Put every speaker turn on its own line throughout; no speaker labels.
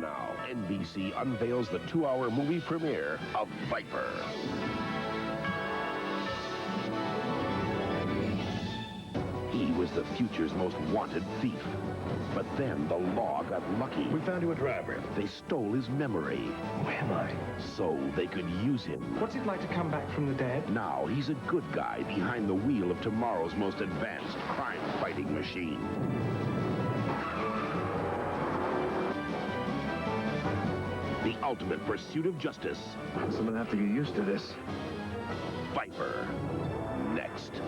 now, NBC unveils the 2-hour movie premiere of Viper. He was the future's most wanted thief. But then the law got lucky.
We found you a driver.
They stole his memory.
Who am I?
So they could use him.
What's it like to come back from the dead?
Now he's a good guy behind the wheel of tomorrow's most advanced crime-fighting machine. The ultimate pursuit of justice.
Someone have to get used to this.
Viper. Next.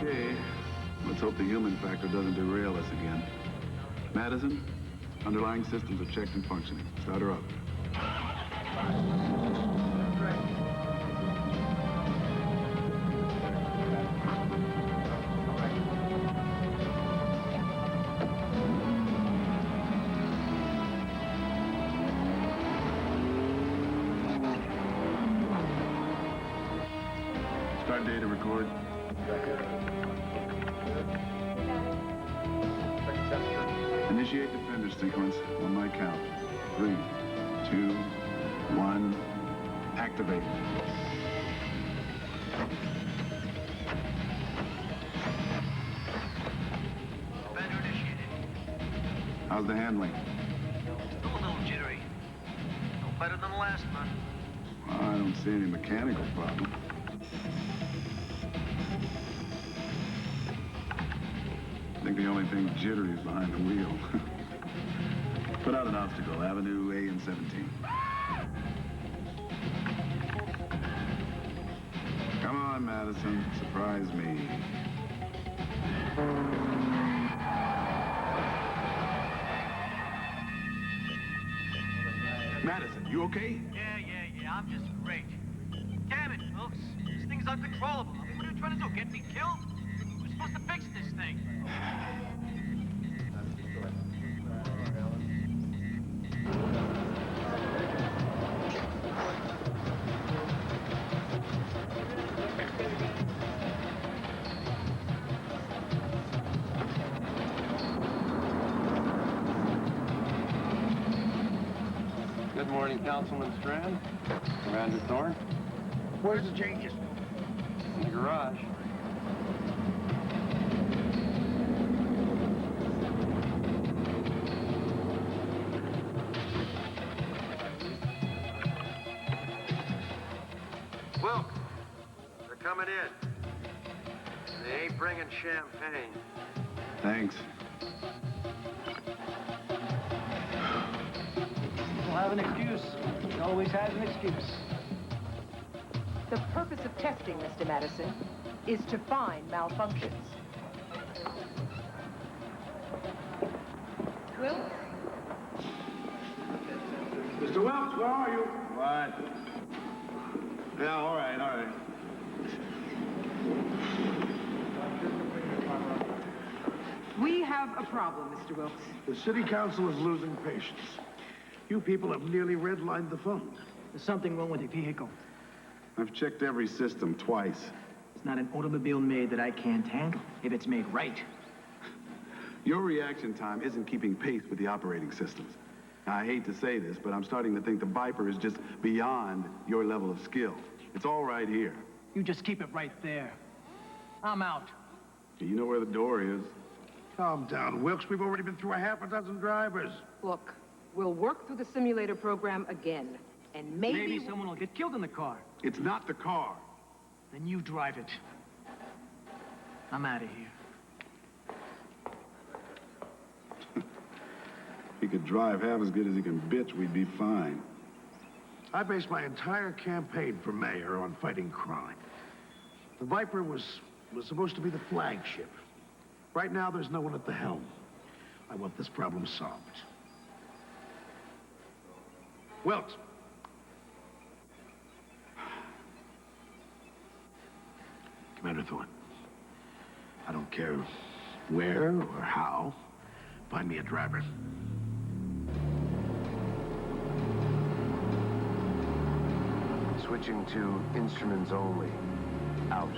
Okay, let's hope the human factor doesn't derail us again. Madison, underlying systems are checked and functioning. Start her up. Start data record. Initiate defender sequence on my count. 3, 2, 1, activate.
Defender initiated.
How's the handling?
Still a little jittery. No better than the last one.
Well, I don't see any mechanical problem. I think the only thing jittery is behind the wheel. Put out an obstacle, Avenue A and 17. Come on, Madison, surprise me. Madison, you okay?
Yeah, I'm just great. Damn it, Wilkes. This thing's uncontrollable. I mean, what are you trying to do, get me killed? We're supposed to fix this thing.
Good morning, Councilman Strand. Commander Thorne.
Where's the changes?
In the garage.
Wilkes, they're coming in. They ain't bringing champagne.
Thanks.
He'll have an excuse. He always has an excuse.
The purpose of testing, Mr. Madison, is to find malfunctions. Wilkes?
Mr. Welch, where are you? What? Yeah, all right.
We have a problem, Mr. Wilkes.
The city council is losing patience. You people have nearly redlined the phone.
There's something wrong with the vehicle.
I've checked every system twice.
It's not an automobile made that I can't handle, if it's made right.
Your reaction time isn't keeping pace with the operating systems. Now, I hate to say this, but I'm starting to think the Viper is just beyond your level of skill. It's all right here.
You just keep it right there. I'm out.
You know where the door is.
Calm down, Wilkes. We've already been through a half a dozen drivers.
Look, we'll work through the simulator program again, and maybe
Someone will get killed in the car.
It's not the car.
Then you drive it. I'm out of here.
If he could drive half as good as he can bitch, we'd be fine.
I based my entire campaign for mayor on fighting crime. The Viper was supposed to be the flagship. Right now, there's no one at the helm. I want this problem solved. Wilt. Commander Thorne. I don't care where or how. Find me a driver.
Switching to instruments only. Out.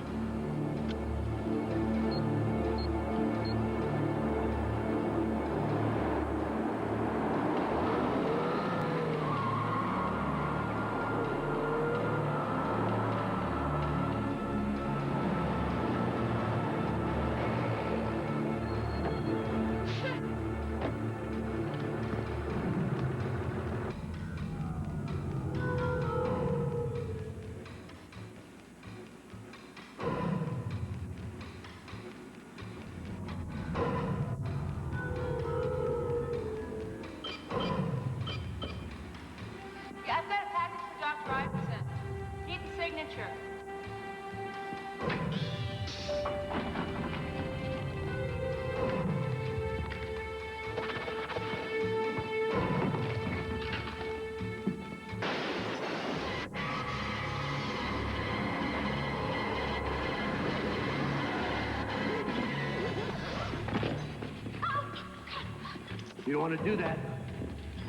You don't want to do that.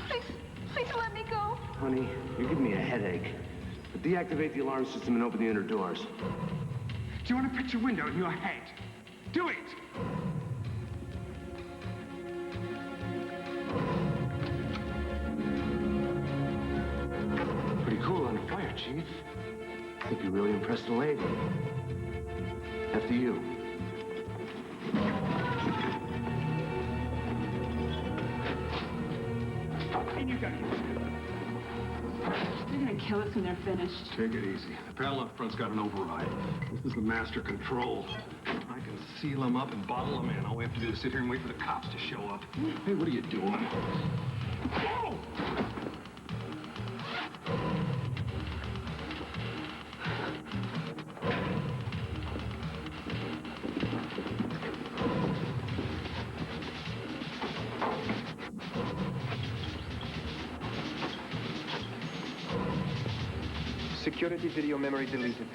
Please let me go.
Honey, you're giving me a headache. But deactivate the alarm system and open the inner doors.
Do you want to put your window in your head? Do it!
Pretty cool on fire, Chief. I think you really impressed the lady. After you.
They're gonna kill us when they're finished.
Take it easy. The panel up front's got an override. This is the master control. I can seal them up and bottle them in. All we have to do is sit here and wait for the cops to show up. Hey, what are you doing? Whoa!
Security video memory deleted.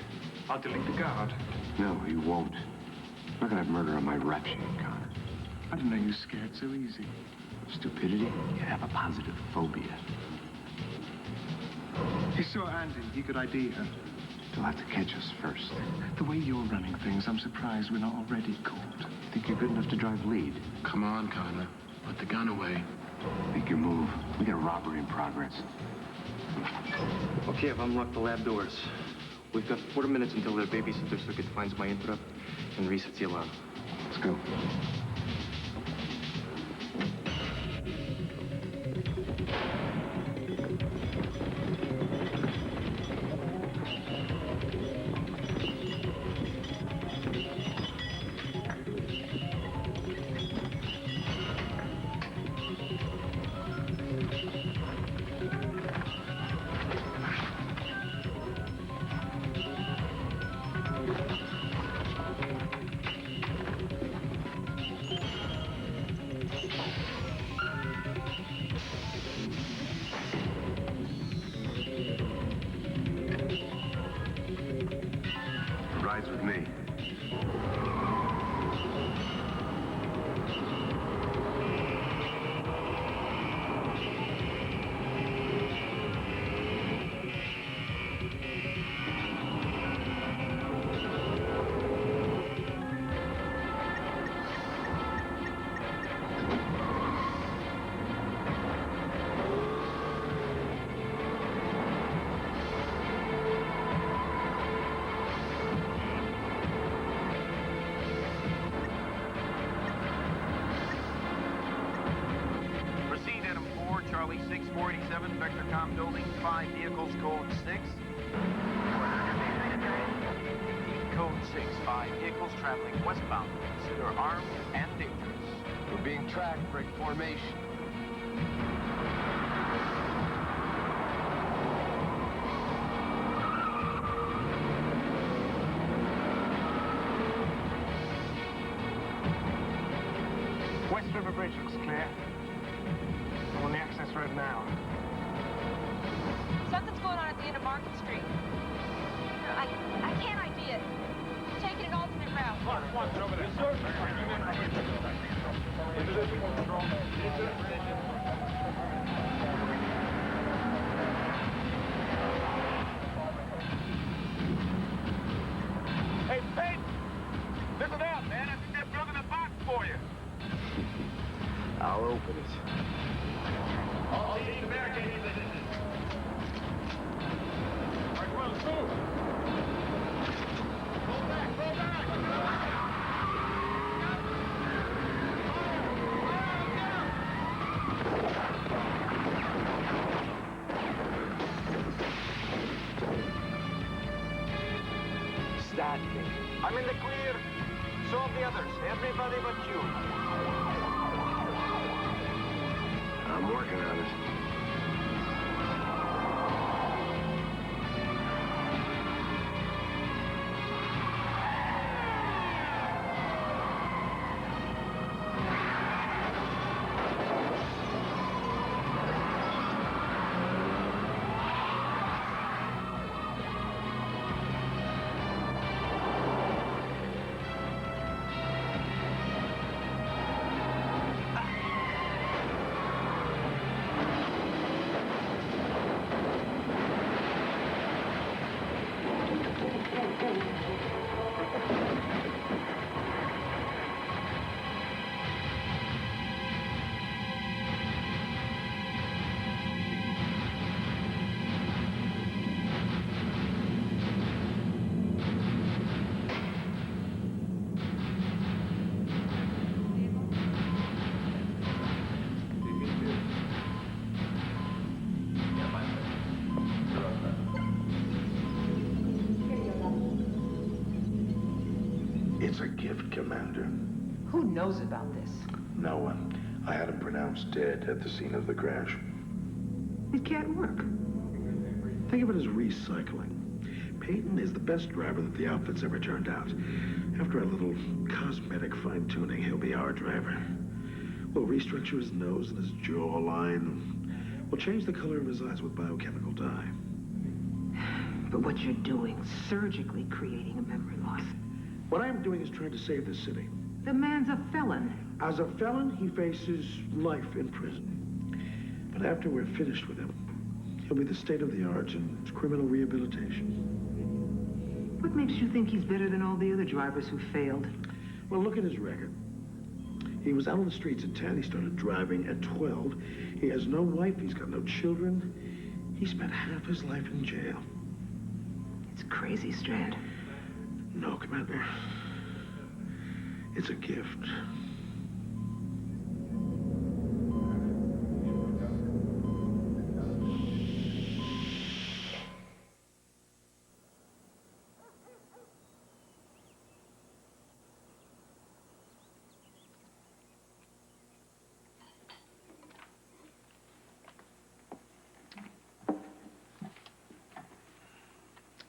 I'll delete the guard.
No, you won't. I'm not gonna have murder on my rap sheet, Connor.
I didn't know you scared so easy.
Stupidity? You have a positive phobia.
He saw Andy. He could ID her.
They'll have to catch us first.
The way you're running things, I'm surprised we're not already caught.
Think you're good enough to drive lead?
Come on, Connor. Put the gun away.
Make your move. We got a robbery in progress.
Okay, I've unlocked the lab doors. We've got 4 minutes until their babysitter circuit finds my interrupt and resets the alarm.
Let's go.
Rides with me.
Charlie 6487, Vectorcom building, 5 vehicles, code 6. Code 6, 5 vehicles traveling westbound. Consider armed and dangerous.
We're being tracked, break formation.
West River Bridge looks clear. I'm on the access road now.
Something's going on at the end of Market Street. I can't ID it. Taking an alternate route.
One, over there.
Hey, Pete! Listen up, man. I think they're building a box for you.
I'll open it.
All teams to barricade these businesses. All right, come on, let's move. Roll back, roll back!
Start me.
I'm in the clear. So are the others. Everybody but you.
I'm working on it.
It's a gift, Commander.
Who knows about this?
No one. I had him pronounced dead at the scene of the crash. It can't work. Think of it as recycling. Peyton is the best driver that the outfit's ever turned out. After a little cosmetic fine-tuning, he'll be our driver. We'll restructure his nose and his jawline. We'll change the color of his eyes with biochemical dye.
But what you're doing, surgically creating a memory loss.
What I'm doing is trying to save this city.
The man's a felon.
As a felon, he faces life in prison. But after we're finished with him, he'll be the state-of-the-art in criminal rehabilitation.
What makes you think he's better than all the other drivers who failed?
Well, look at his record. He was out on the streets at 10. He started driving at 12. He has no wife. He's got no children. He spent half his life in jail.
It's crazy, Strand.
No, Commander. It's a gift.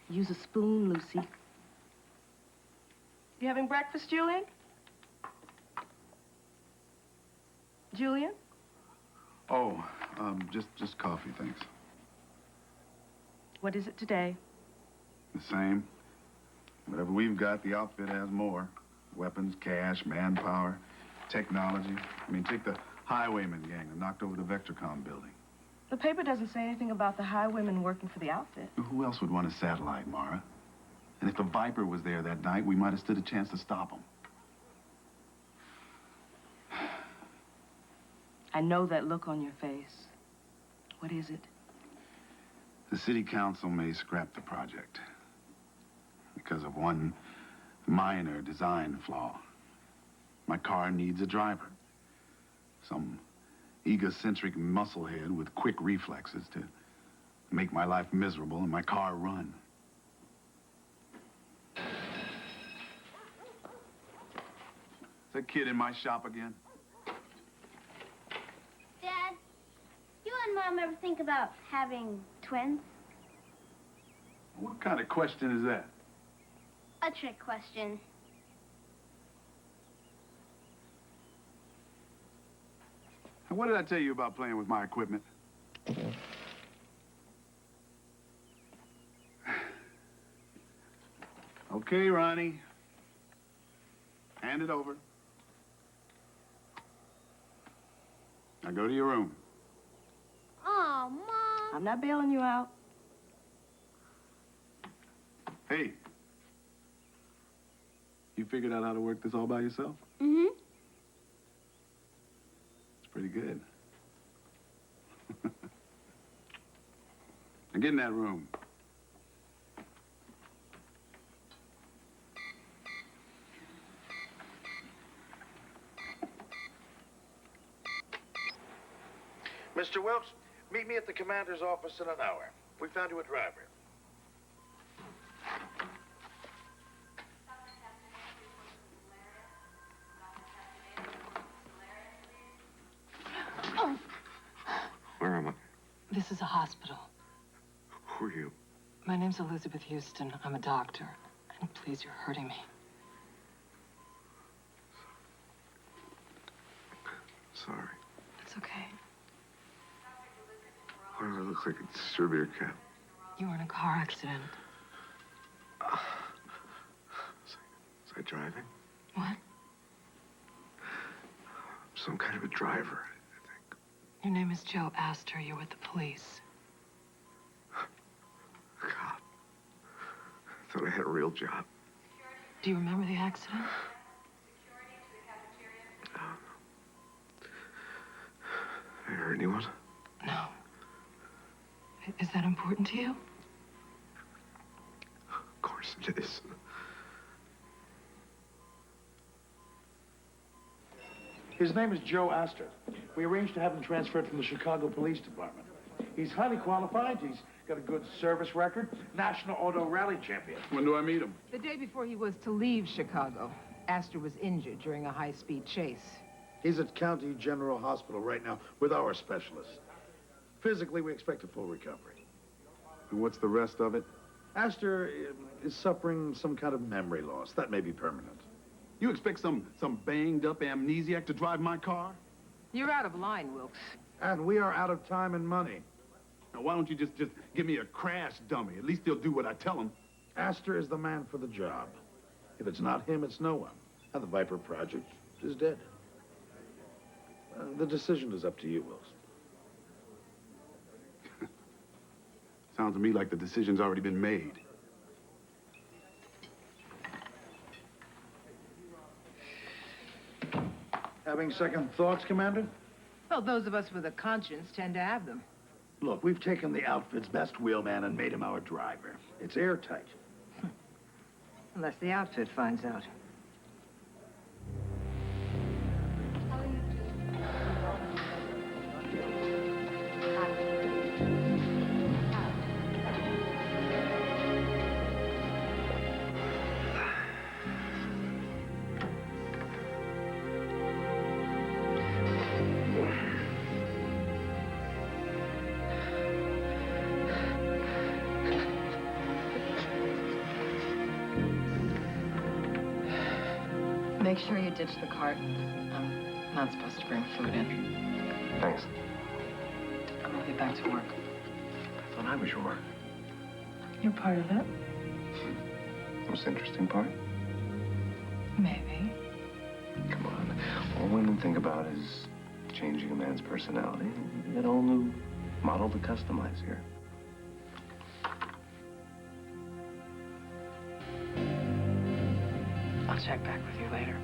Use a spoon, Lucy.
You having breakfast, Julian? Julian?
Oh, just coffee, thanks.
What is it today?
The same. Whatever we've got, the outfit has more. Weapons, cash, manpower, technology. I mean, take the Highwayman gang that knocked over the Vectorcom building.
The paper doesn't say anything about the highwaymen working for the outfit.
Who else would want a satellite, Mara? And if the Viper was there that night, we might have stood a chance to stop him.
I know that look on your face. What is it?
The city council may scrap the project because of one minor design flaw. My car needs a driver. Some egocentric musclehead with quick reflexes to make my life miserable and my car run. Is that kid in my shop again?
Dad,
think about having twins?
What kind of question is that?
A trick question.
And what did I tell you about playing with my equipment? Okay, Ronnie. Hand it over. Now go to your room.
Oh, Mom.
I'm not bailing you out.
Hey. You figured out how to work this all by yourself?
Mm-hmm.
It's pretty good. Now get in that room.
Mr. Wilkes, meet me at the commander's office in an hour. We found you a driver.
Where am I?
This is a hospital.
Who are you?
My name's Elizabeth Houston. I'm a doctor. And please, you're hurting me.
Sorry.
It's okay.
Why do I look like a distributor cap?
You were in a car accident.
Was I driving?
What?
Some kind of a driver.
Your name is Joe Astor. You're with the police.
Cop. I thought I had a real job.
Do you remember the accident?
I hurt anyone?
No. Is that important to you?
Of course it is.
His name is Joe Astor. We arranged to have him transferred from the Chicago Police Department. He's highly qualified. He's got a good service record. National Auto Rally champion.
When do I meet him?
The day before he was to leave Chicago, Astor was injured during a high-speed chase.
He's at County General Hospital right now with our specialists. Physically, we expect a full recovery.
And what's the rest of it?
Astor is suffering some kind of memory loss. That may be permanent.
You expect some banged-up amnesiac to drive my car?
You're out of line, Wilkes.
And we are out of time and money.
Now, why don't you just give me a crash dummy? At least he'll do what I tell him.
Astor is the man for the job. If it's not him, it's no one. And the Viper Project is dead. The decision is up to you, Wilson.
Sounds to me like the decision's already been made.
Having second thoughts, Commander?
Well, those of us with a conscience tend to have them.
Look, we've taken the outfit's best wheelman and made him our driver. It's airtight.
Unless the outfit finds out.
Make sure you ditch the cart. I'm not supposed to bring food in.
Thanks.
I'll get back to work.
I thought I was your work.
You're part of it?
Most interesting part?
Maybe.
Come on. All women think about is changing a man's personality. You got a whole new model to customize here.
I'll check back with you later.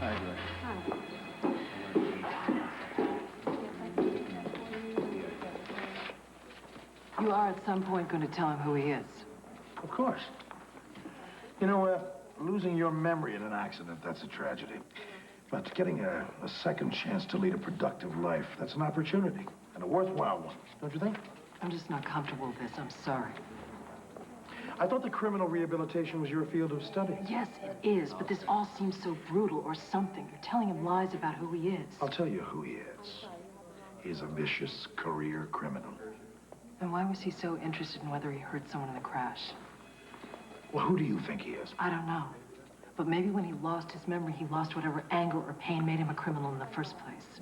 Hi, Glenn.
You are at some point going to tell him who he is.
Of course. You know, losing your memory in an accident, that's a tragedy. But getting a second chance to lead a productive life, that's an opportunity. And a worthwhile one, don't you think?
I'm just not comfortable with this. I'm sorry.
I thought the criminal rehabilitation was your field of study.
Yes, it is, but this all seems so brutal or something. You're telling him lies about who he is.
I'll tell you who he is. He's a vicious career criminal.
Then why was he so interested in whether he hurt someone in the crash?
Well, who do you think he is?
I don't know. But maybe when he lost his memory, he lost whatever anger or pain made him a criminal in the first place.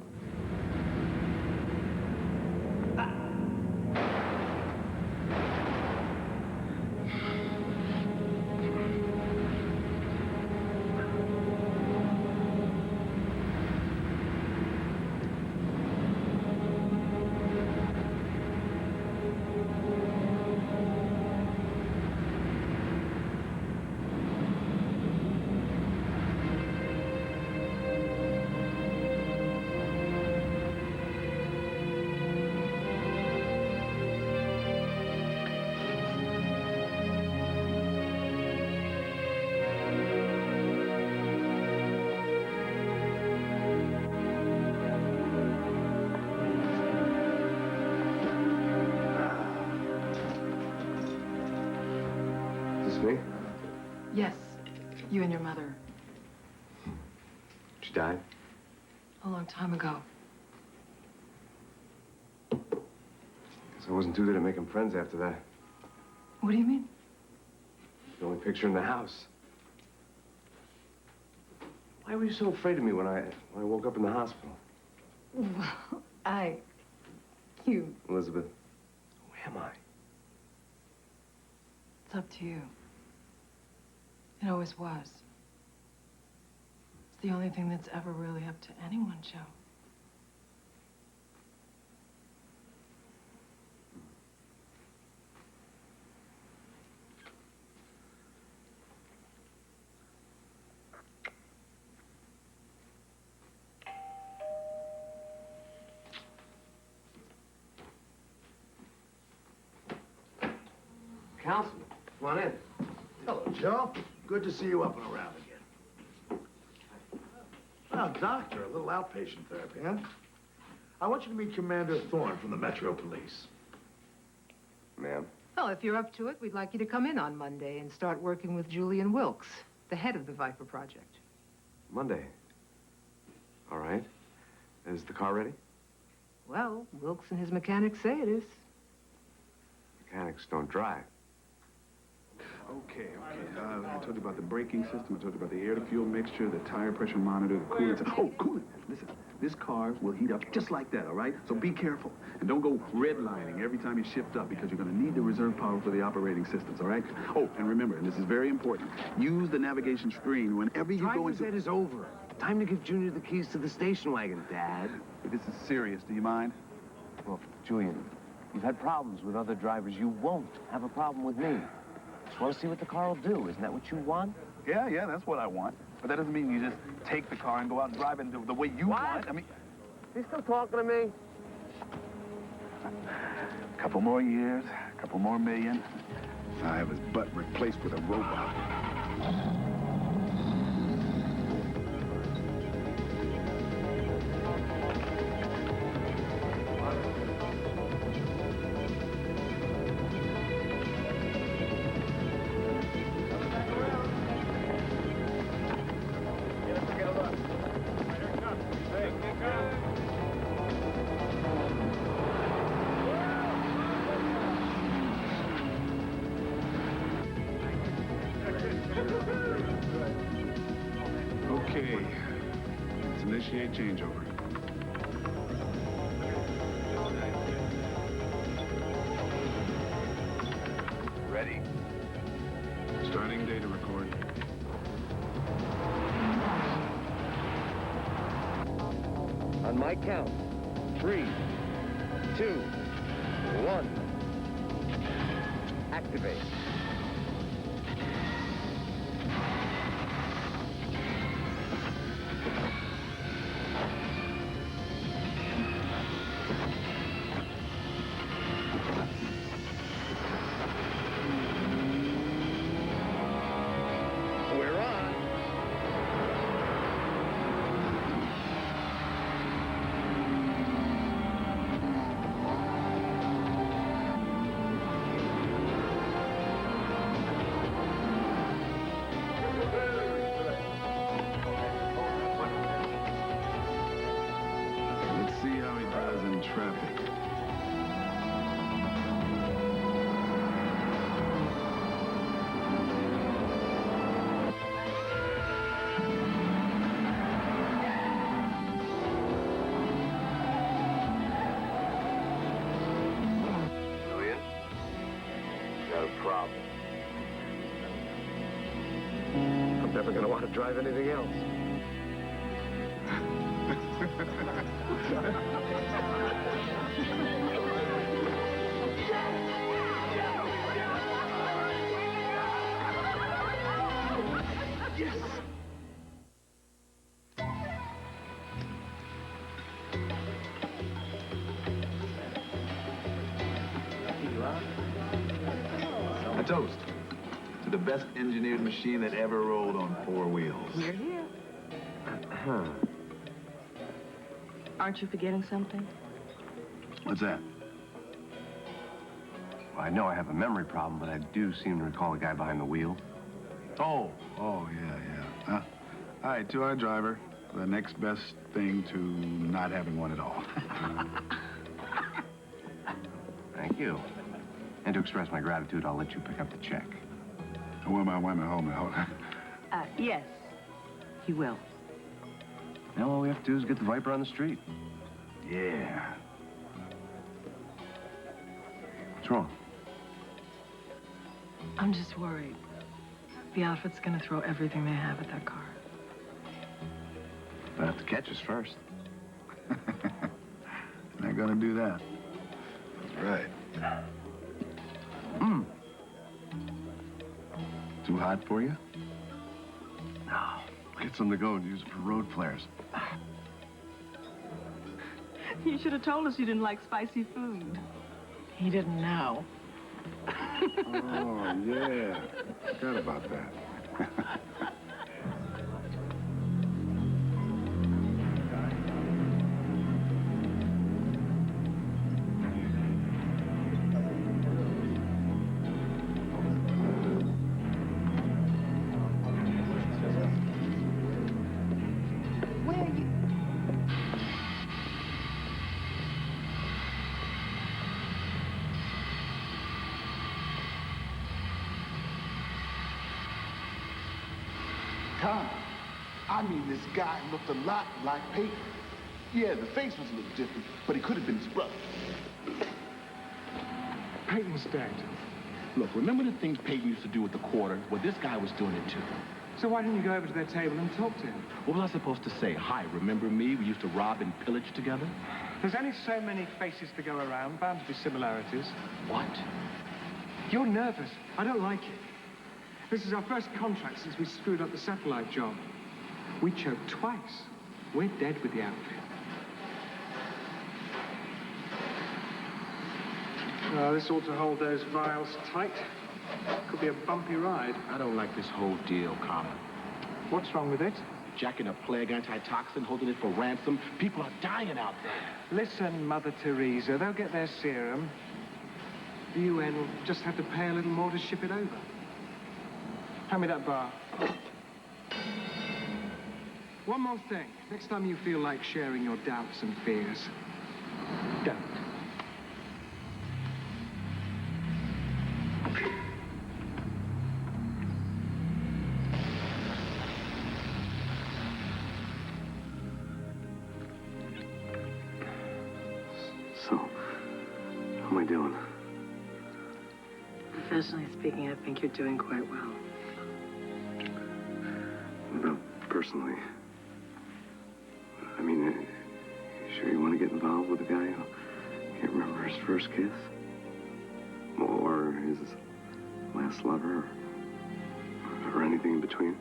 Me?
Yes, you and your mother.
She died?
A long time ago.
Guess I wasn't too good at making friends after that.
What do you mean?
The only picture in the house. Why were you so afraid of me when I woke up in the hospital?
Well, you...
Elizabeth, who am I?
It's up to you. It always was. It's the only thing that's ever really up to anyone, Joe.
Councilman, come on in.
Hello, Joe. Good to see you up and around again. Well, doctor, a little outpatient therapy, huh? I want you to meet Commander Thorne from the Metro Police.
Ma'am?
Well, if you're up to it, we'd like you to come in on Monday and start working with Julian Wilkes, the head of the Viper Project.
Monday. All right. Is the car ready?
Well, Wilkes and his mechanics say it is.
Mechanics don't drive.
Okay. I told you about the braking system. I told you about the air-to-fuel mixture, the tire pressure monitor, the coolant. Oh, coolant. Listen, this car will heat up just like that, all right? So be careful. And don't go redlining every time you shift up because you're going to need the reserve power for the operating systems, all right? Oh, and remember, and this is very important, use the navigation screen whenever you go into...
Driver's ed is over. Time to give Junior the keys to the station wagon, Dad.
This is serious. Do you mind?
Well, Julian, you've had problems with other drivers. You won't have a problem with me. Just want to see what the car will do. Isn't that what you want?
Yeah, that's what I want. But that doesn't mean you just take the car and go out and drive it the way you want. I mean...
You still talking to me?
A couple more years, a couple more million. I have his butt replaced with a robot. Okay, let's initiate changeover.
Ready?
Starting data record.
On my count. 3, 2, 1. Activate. We're on. problem. I'm never going to want to drive anything else.
Yes!
A toast to the best engineered machine that ever rolled on 4 wheels.
We're here. Aren't you forgetting something?
What's that?
Well, I know I have a memory problem, but I do seem to recall the guy behind the wheel.
Oh, yeah. All right, to our driver, the next best thing to not having one at all.
Thank you. And to express my gratitude, I'll let you pick up the check.
Wait a minute, hold on.
Yes, he will.
Now all we have to do is get the Viper on the street.
Yeah.
What's wrong?
I'm just worried. The outfit's gonna throw everything they have at that car.
They'll have to catch us first.
Not gonna do that.
That's right.
Too hot for you?
No. Get some to go and use it for road flares.
You should have told us you didn't like spicy food.
He didn't know.
Oh, yeah. Forgot about that.
Where are you?
Tom, I mean, this guy looked a lot like Peyton. Yeah, the face was a little different, but he could have been his brother.
Peyton's dead.
Look, remember the things Peyton used to do with the quarter? Well, this guy was doing it too.
So why didn't you go over to their table and talk to him?
What was I supposed to say? Hi, remember me? We used to rob and pillage together?
There's only so many faces to go around. Bound to be similarities.
What?
You're nervous. I don't like it. This is our first contract since we screwed up the satellite job. We choked twice. We're dead with the outfit. This ought to hold those vials tight. Could be a bumpy ride.
I don't like this whole deal, Connor.
What's wrong with it?
Jacking a plague antitoxin, holding it for ransom. People are dying out there.
Listen, Mother Teresa, they'll get their serum. The UN will just have to pay a little more to ship it over. Hand me that bar. One more thing. Next time you feel like sharing your doubts and fears, don't.
So, how am I doing?
Professionally speaking, I think you're doing quite well.
What about personally? I mean, you sure you want to get involved with a guy who can't remember his first kiss? Or his last lover? Or anything in between?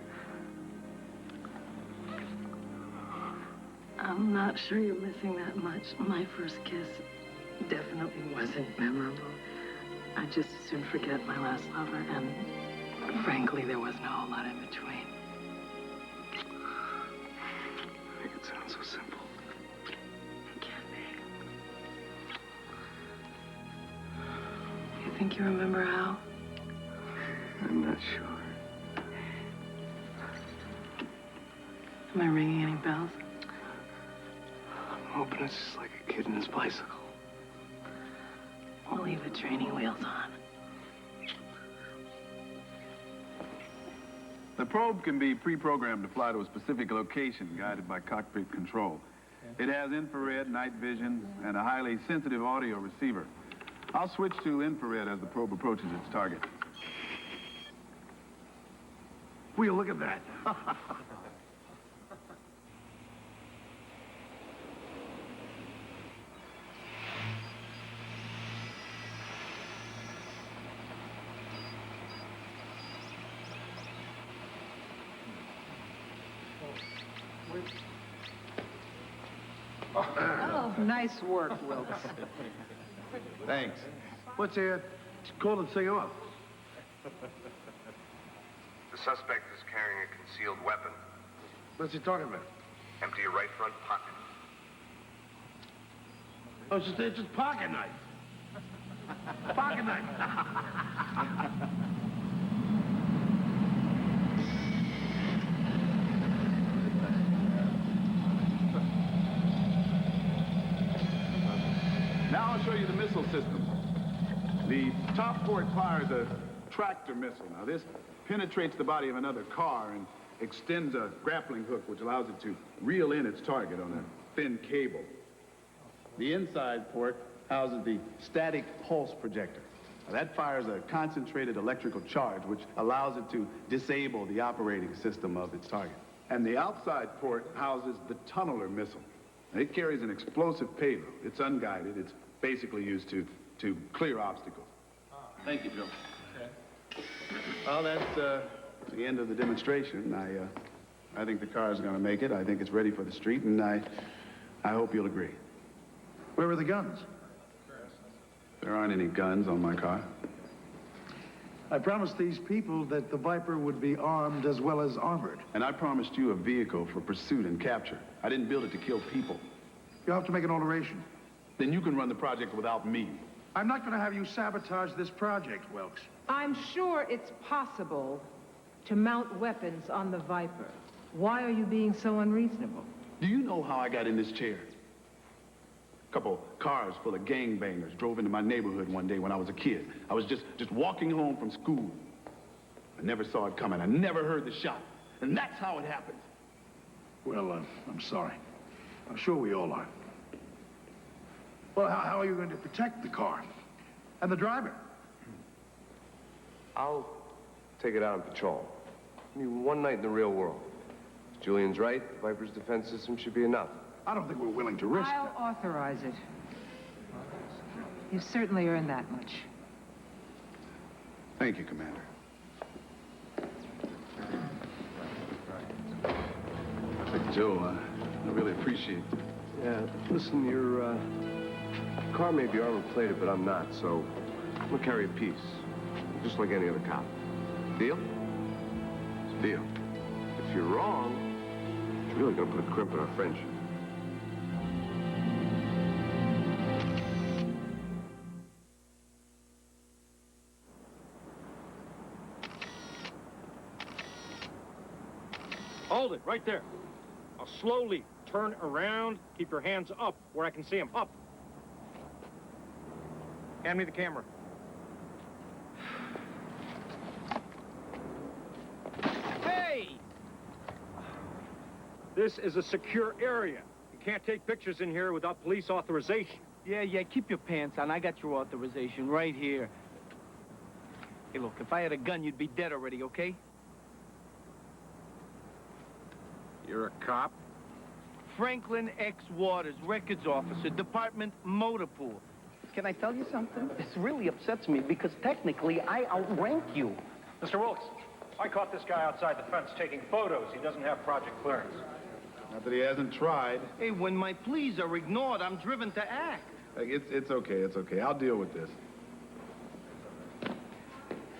I'm not sure you're missing that much. My first kiss definitely wasn't memorable. I just as soon forget my last lover, and frankly, there wasn't a whole lot in between.
Make it sound so simple.
It can be. You think you remember how?
I'm not sure.
Am I ringing any bells?
I'm hoping it's just like a kid and his bicycle.
We'll leave the training wheels on.
The probe can be pre-programmed to fly to a specific location, guided by cockpit control. It has infrared, night vision, and a highly sensitive audio receiver. I'll switch to infrared as the probe approaches its target.
Will you look at that?
Oh, nice work, Wilkes.
Thanks.
What's here? Call the thing off.
The suspect is carrying a concealed weapon.
What's he talking about?
Empty your right front pocket.
Oh, it's just pocket knife. Pocket knife.
Now I'll show you the missile system. The top port fires a tractor missile. Now this penetrates the body of another car and extends a grappling hook which allows it to reel in its target on a thin cable. The inside port houses the static pulse projector. Now, that fires a concentrated electrical charge which allows it to disable the operating system of its target. And the outside port houses the tunneler missile. Now, it carries an explosive payload. It's unguided. It's basically used to clear obstacles. Thank you, Joe. Okay. Well, that's the end of the demonstration. I think the car is going to make it. I think it's ready for the street, and I hope you'll agree.
Where are the guns?
There aren't any guns on my car.
I promised these people that the Viper would be armed as well as armored.
And I promised you a vehicle for pursuit and capture. I didn't build it to kill people.
You'll have to make an alteration.
Then you can run the project without me.
I'm not going to have you sabotage this project, Wilkes.
I'm sure it's possible to mount weapons on the Viper. Why are you being so unreasonable?
Do you know how I got in this chair? A couple cars full of gangbangers drove into my neighborhood one day when I was a kid. I was just walking home from school. I never saw it coming. I never heard the shot. And that's how it happened.
Well, I'm sorry. I'm sure we all are. Well, how are you going to protect the car? And the driver?
I'll take it out on patrol. I mean, one night in the real world. If Julian's right, Viper's defense system should be enough.
I don't think we're willing to risk
I'll authorize it. You've certainly earned that much.
Thank you, Commander. Hey, Joe, I really appreciate it.
Yeah, listen, your car may be armor-plated, but I'm not, so I'm gonna carry a piece. Just like any other cop. Deal? It's a deal. If you're wrong, it's really gonna put a crimp in our friendship.
Hold it, right there. I'll slowly turn around. Keep your hands up where I can see them. Up. Hand me the camera. Hey! This is a secure area. You can't take pictures in here without police authorization.
Yeah, keep your pants on. I got your authorization right here. Hey, look, if I had a gun, you'd be dead already, okay?
You're a cop?
Franklin X. Waters, records officer, Department Motor Pool. Can I tell you something? This really upsets me because technically I outrank you.
Mr. Wilkes, I caught this guy outside the fence taking photos. He doesn't have project clearance.
Not that he hasn't tried.
Hey, when my pleas are ignored, I'm driven to act.
It's okay. I'll deal with this.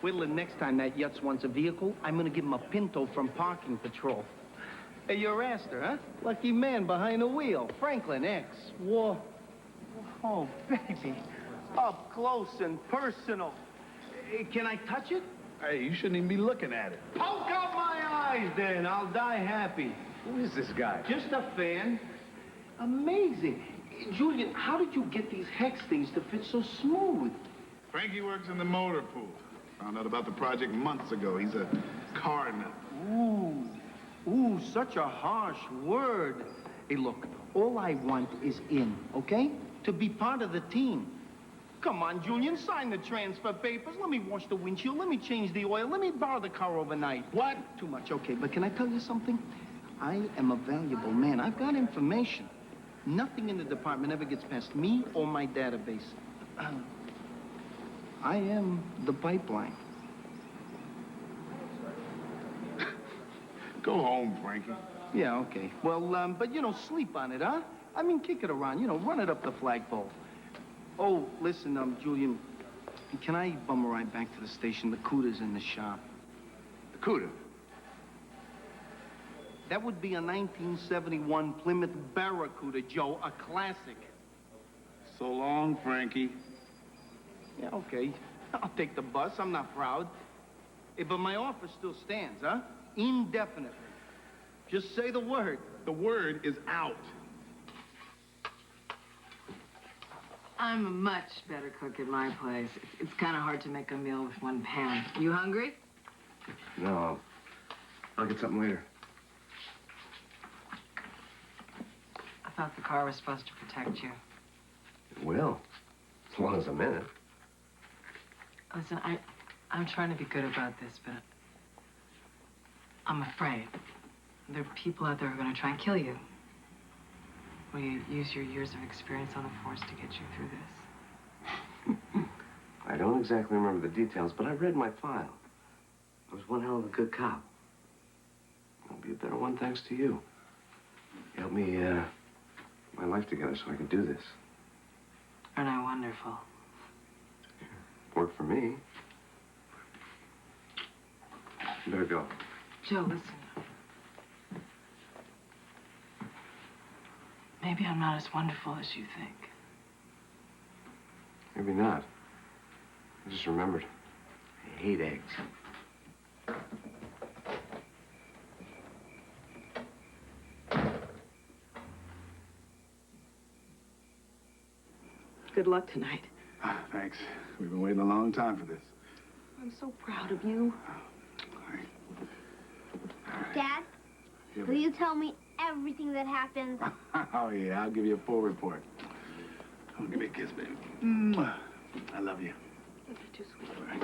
Wait till the next time that Yutz wants a vehicle, I'm gonna give him a Pinto from parking patrol. Hey, you're Astor, huh? Lucky man behind the wheel. Franklin X. Whoa. Oh, baby. Up close and personal. Hey, can I touch it?
Hey, you shouldn't even be looking at it.
Poke out my eyes, then. I'll die happy.
Who is this guy?
Just a fan. Amazing. Julian, how did you get these hex things to fit so smooth?
Frankie works in the motor pool. Found out about the project months ago. He's a car nut.
Ooh, such a harsh word. Hey, look, all I want is in, okay? To be part of the team. Come on, Julian, sign the transfer papers. Let me wash the windshield. Let me change the oil. Let me borrow the car overnight. What? Too much, okay. But can I tell you something? I am a valuable man. I've got information. Nothing in the department ever gets past me or my database. I am the pipeline.
Go home, Frankie.
Yeah, okay. Well, but, you know, sleep on it, huh? I mean, kick it around. You know, run it up the flagpole. Oh, listen, Julian, can I bum a ride back to the station? The Cooter's in the shop.
The Cooter?
That would be a 1971 Plymouth Barracuda, Joe, a classic.
So long, Frankie.
Yeah, okay. I'll take the bus. I'm not proud. Hey, but my offer still stands, huh? Indefinitely. Just say the word.
The word is out.
I'm a much better cook at my place. It's kind of hard to make a meal with one pan. You hungry?
No, I'll get something later.
I thought the car was supposed to protect you.
It will, as long as I'm in it.
Listen, I'm trying to be good about this, but I'm afraid. There are people out there who are going to try and kill you. Will you use your years of experience on the force to get you through this?
I don't exactly remember the details, but I read my file. I was one hell of a good cop. I'll be a better one thanks to you. You helped me, my life together so I could do this.
Aren't I wonderful?
Worked for me. You better go.
Joe, listen. Maybe I'm not as wonderful as you think.
Maybe not. I just remembered. I hate eggs.
Good luck tonight.
Thanks. We've been waiting a long time for this.
I'm so proud of you.
Dad, will you tell me everything that happens?
Oh, yeah, I'll give you a full report. Oh, give me a kiss, baby. I love you.
Love you too, sweetie.
All right.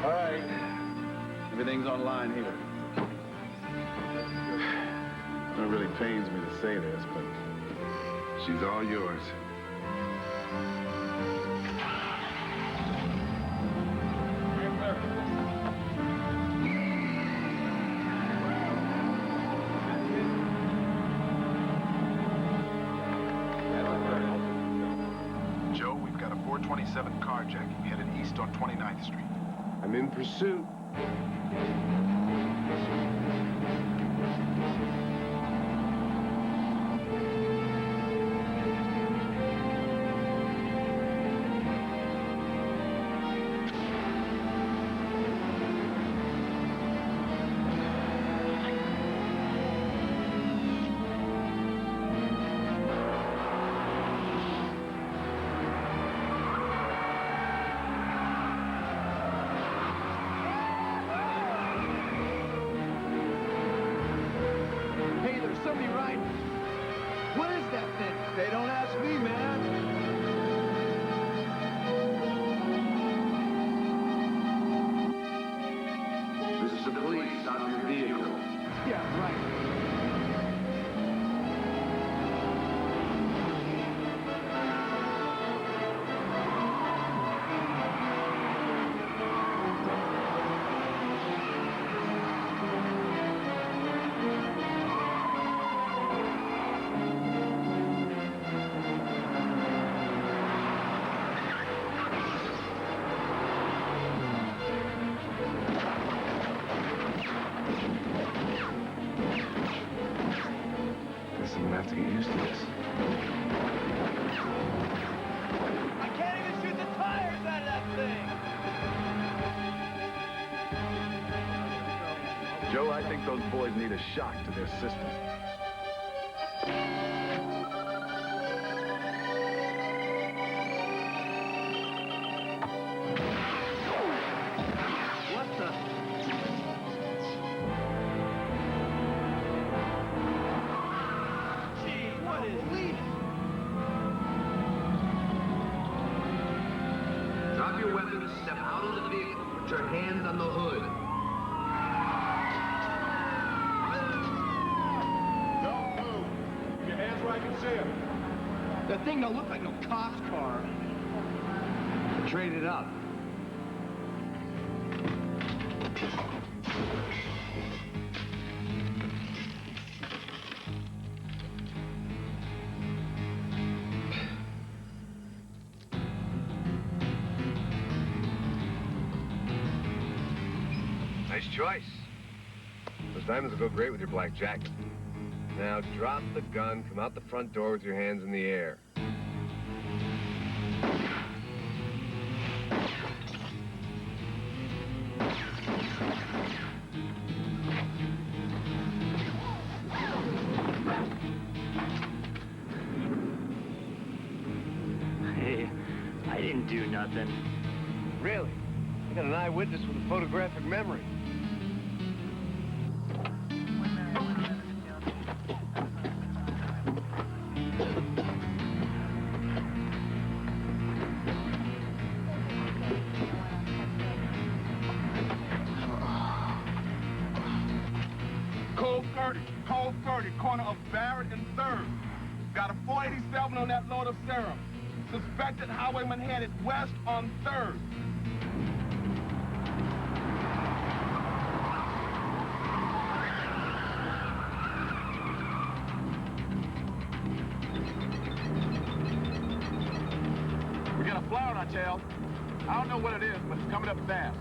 All right. Everything's online here. It really pains me to say this, but she's all yours. Joe, we've got a 427 carjacking headed east on 29th Street.
I'm in pursuit.
Somebody riding. What is that thing? They don't ask me, man.
This is the police. Stop your vehicle.
Yeah, right.
I'm gonna have to get used to this.
I can't even shoot the tires out of that thing!
Joe, I think those boys need a shock to their system.
Down into the vehicle. Put your hands on the hood.
Don't move. Your hands where I can see them.
That thing don't look like no cop's car.
Trade it up.
Nice choice. Those diamonds will go great with your black jacket. Now drop the gun, come out the front door with your hands in the air.
Hey, I didn't do nothing.
Really? I got an eyewitness with a photographic memory.
Code 30, corner of Barrett and 3rd. Got a 487 on that load of serum. Suspected highwayman headed west on 3rd. We got a flower on our tail. I don't know what it is, but it's coming up fast.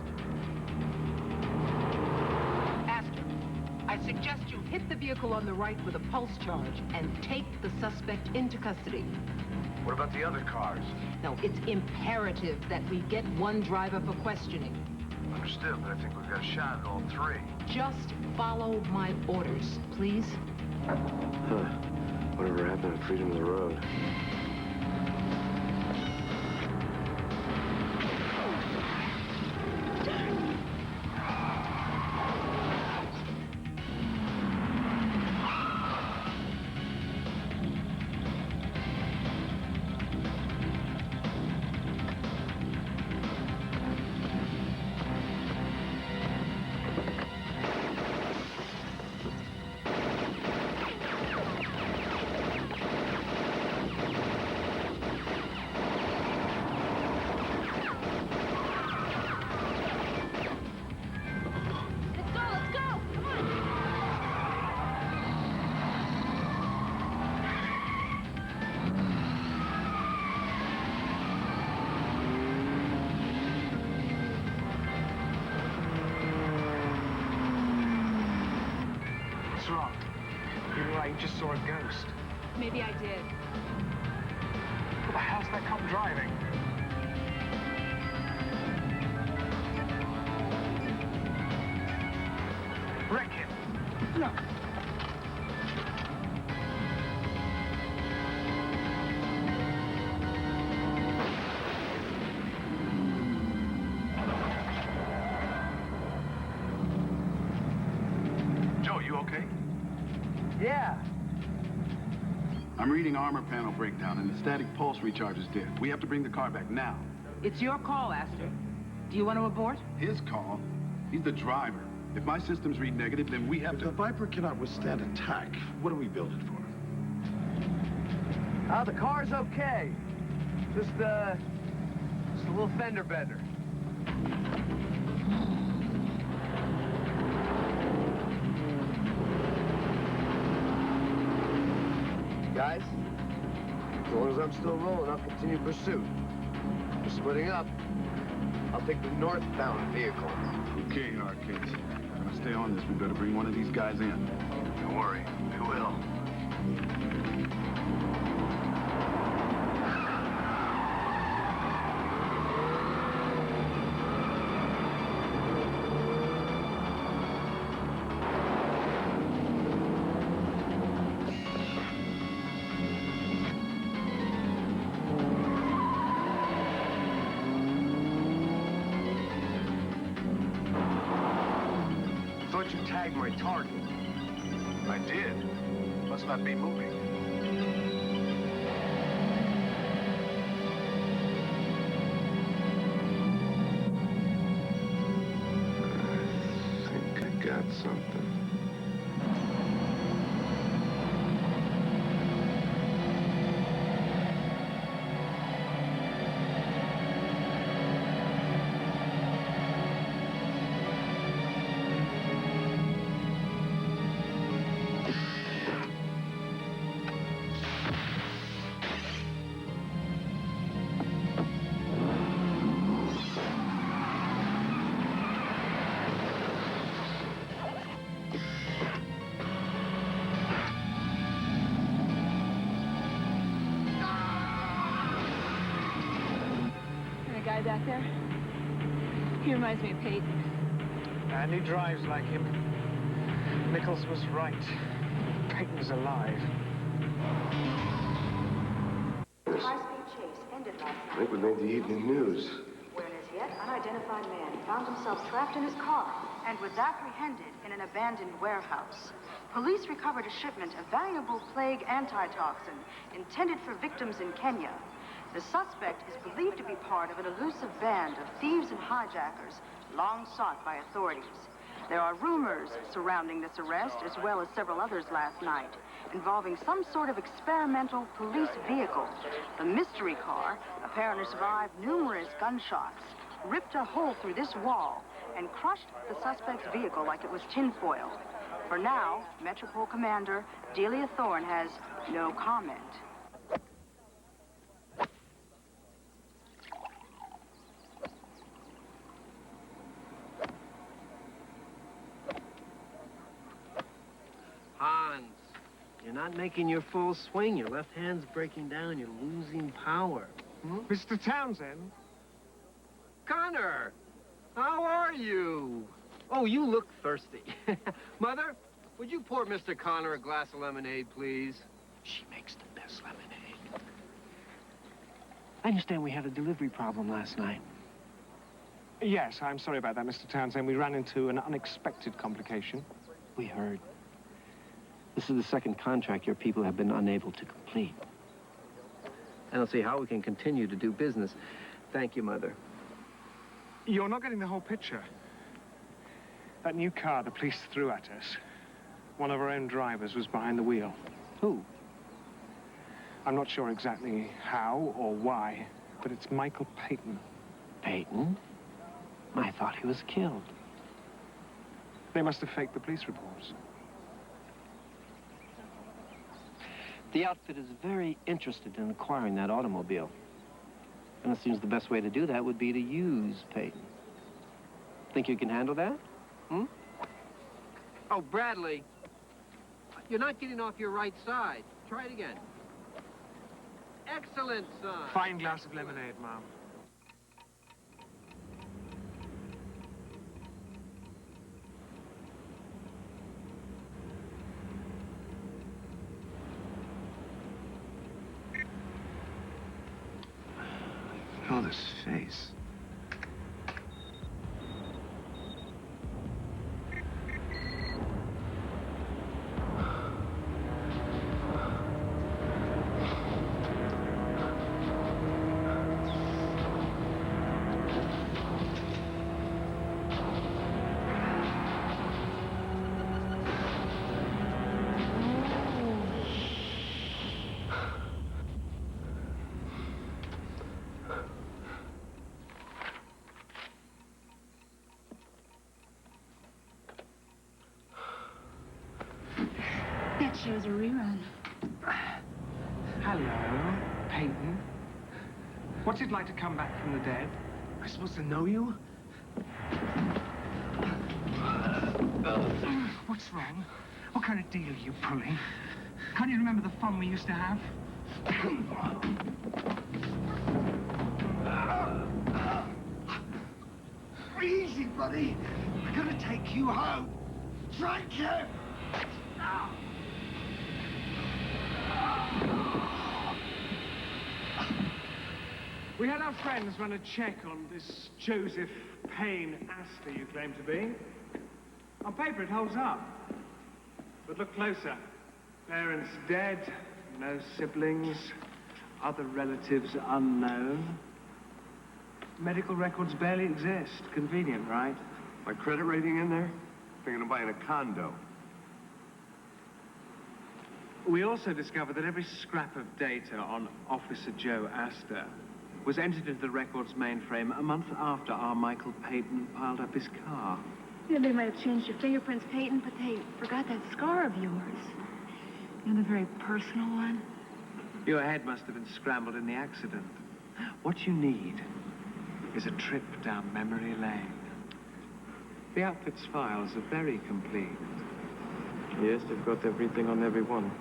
Astor, I suggest you hit the vehicle on the right with a pulse charge and take the suspect into custody.
What about the other cars?
No, it's imperative that we get one driver for questioning.
Understood, but I think we've got a shot at all three.
Just follow my orders, please.
Whatever happened to freedom of the road?
What's wrong? You're right, you just saw a ghost.
Maybe I did.
Who the hell's that cop driving? Wreck him. No.
Joe, you okay?
Yeah.
I'm reading armor panel breakdown, and the static pulse recharge is dead. We have to bring the car back now.
It's your call, Astor. Do you want to abort?
His call? He's the driver. If my systems read negative, then we have
If
to...
the Viper cannot withstand attack, what do we build it for?
The car's okay. Just a little fender bender.
Guys, as long as I'm still rolling, I'll continue pursuit. We're splitting up. I'll take the northbound vehicle.
Okay, our kids. We're gonna stay on this. We better bring one of these guys in.
Don't worry, we will.
You tagged my target.
I did. Must not be moving.
Guy back there? He reminds me of Peyton.
And he drives like him. Nichols was right. Peyton's alive.
The high-speed chase ended last night.
I think we made the evening news.
Where an as yet unidentified man found himself trapped in his car and was apprehended in an abandoned warehouse. Police recovered a shipment of valuable plague antitoxin intended for victims in Kenya. The suspect is believed to be part of an elusive band of thieves and hijackers long sought by authorities. There are rumors surrounding this arrest, as well as several others last night, involving some sort of experimental police vehicle. The mystery car apparently survived numerous gunshots, ripped a hole through this wall, and crushed the suspect's vehicle like it was tinfoil. For now, Metropole Commander Delia Thorne has no comment.
Hans, you're not making your full swing. Your left hand's breaking down. You're losing power.
Mr. Townsend?
Connor, how are you? Oh, you look thirsty. Mother, would you pour Mr. Connor a glass of lemonade, please? She makes the best lemonade. I understand we had a delivery problem last night.
Yes, I'm sorry about that, Mr. Townsend. We ran into an unexpected complication.
We heard. This is the second contract your people have been unable to complete. I don't see how we can continue to do business. Thank you, Mother.
You're not getting the whole picture. That new car the police threw at us, one of our own drivers was behind the wheel.
Who?
I'm not sure exactly how or why, but it's Michael Peyton.
Peyton? I thought he was killed.
They must have faked the police reports.
The outfit is very interested in acquiring that automobile. And it seems the best way to do that would be to use Peyton. Think you can handle that? Oh, Bradley, you're not getting off your right side. Try it again. Excellent, son.
Fine glass of lemonade, Mom.
Feel this face.
That show's a rerun.
Hello, Peyton. What's it like to come back from the dead? Am I supposed to know you? What's wrong? What kind of deal are you pulling? Can't you remember the fun we used to have?
Easy, buddy. We're gonna take you home. Frankie!
We had our friends run a check on this Joseph Payne Astor you claim to be. On paper, it holds up. But look closer. Parents dead, no siblings, other relatives unknown. Medical records barely exist. Convenient, right?
My credit rating in there? thinking of buying a condo.
We also discovered that every scrap of data on Officer Joe Astor was entered into the records mainframe a month after our Michael Payton piled up his car.
Yeah, they might have changed your fingerprints, Peyton, but they forgot that scar of yours. You know, the very personal one.
Your head must have been scrambled in the accident. What you need is a trip down memory lane. The outfit's files are very complete.
Yes, they've got everything on everyone.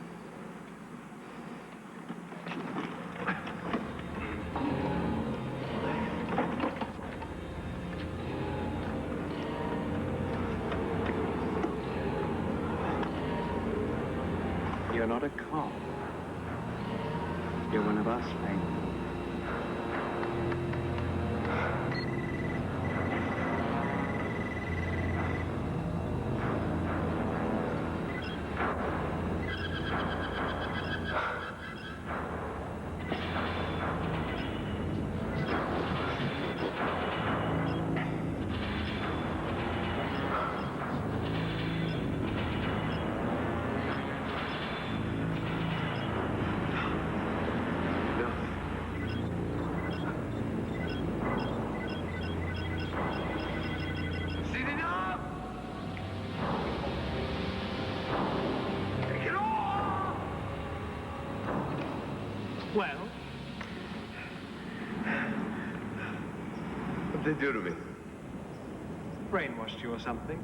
You're not a cop. You're one of us, Frank.
Well? What'd they do to me?
Brainwashed you or something?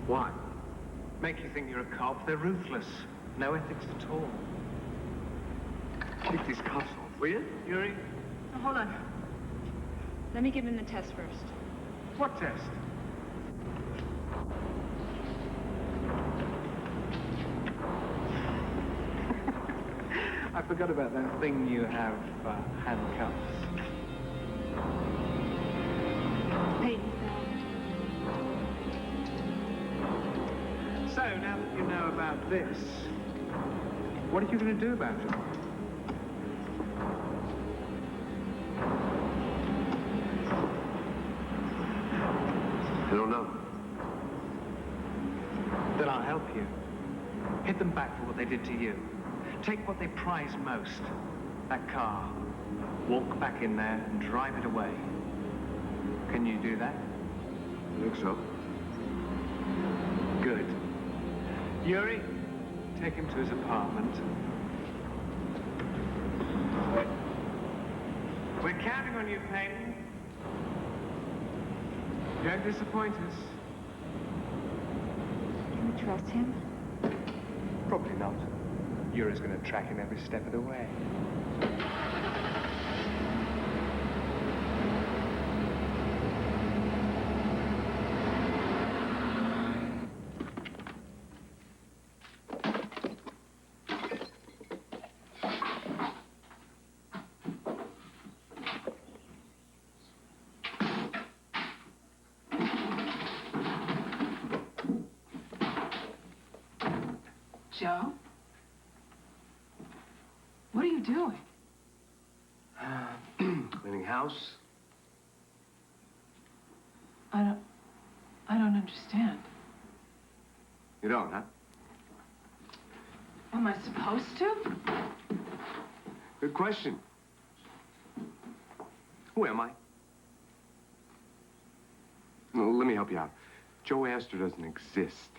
Why?
Make you think you're a cop. They're ruthless. No ethics at all.
Take these cuffs off, will you?
Yuri?
Oh, hold on. Let me give him the test first.
What test? I forgot about that thing you have, handcuffs.
Peyton found.
So, now that you know about this, what are you going to do about it?
I don't know.
Then I'll help you. Hit them back for what they did to you. Take what they prize most, that car. Walk back in there and drive it away. Can you do that?
I think so.
Good. Yuri, take him to his apartment. We're counting on you, Peyton. Don't disappoint us.
Can we trust him?
Probably not. Yuri's going to track him every step of the way.
Joe? What are you doing?
Cleaning house.
I don't understand.
You don't, huh?
Am I supposed to?
Good question. Who am I? Well, let me help you out. Joe Astor doesn't exist.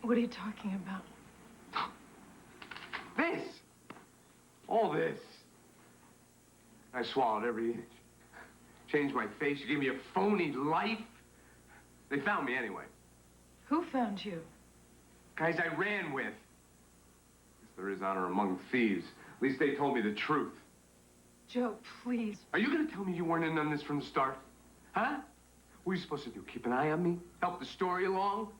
What are you talking about?
This! All this. I swallowed every inch. Changed my face. You gave me a phony life. They found me anyway.
Who found you?
Guys I ran with. Guess there is honor among thieves. At least they told me the truth.
Joe, please.
Are you gonna tell me you weren't in on this from the start? Huh? What are you supposed to do? Keep an eye on me? Help the story along?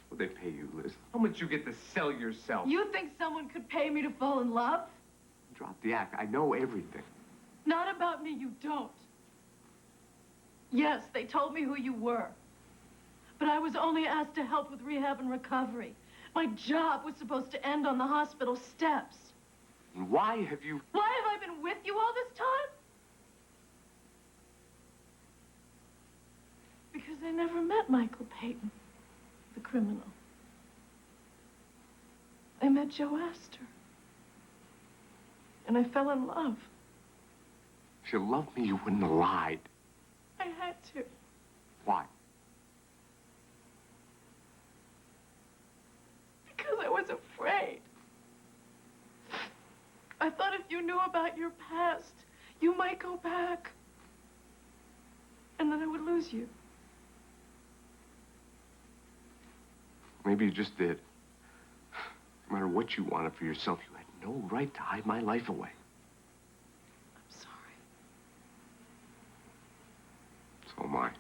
What'd they pay you, Liz? How much you get to sell yourself?
You think someone could pay me to fall in love?
Drop the act. I know everything.
Not about me, you don't. Yes, they told me who you were. But I was only asked to help with rehab and recovery. My job was supposed to end on the hospital steps.
And why have you...
Why have I been with you all this time? Because I never met Michael Payton, the criminal. I met Joe Astor. And I fell in love.
If you loved me, you wouldn't have lied.
I had to.
Why?
Because I was afraid. I thought if you knew about your past, you might go back. And then I would lose you.
Maybe you just did. No matter what you wanted for yourself, you had no right to hide my life away.
I'm sorry.
So am I.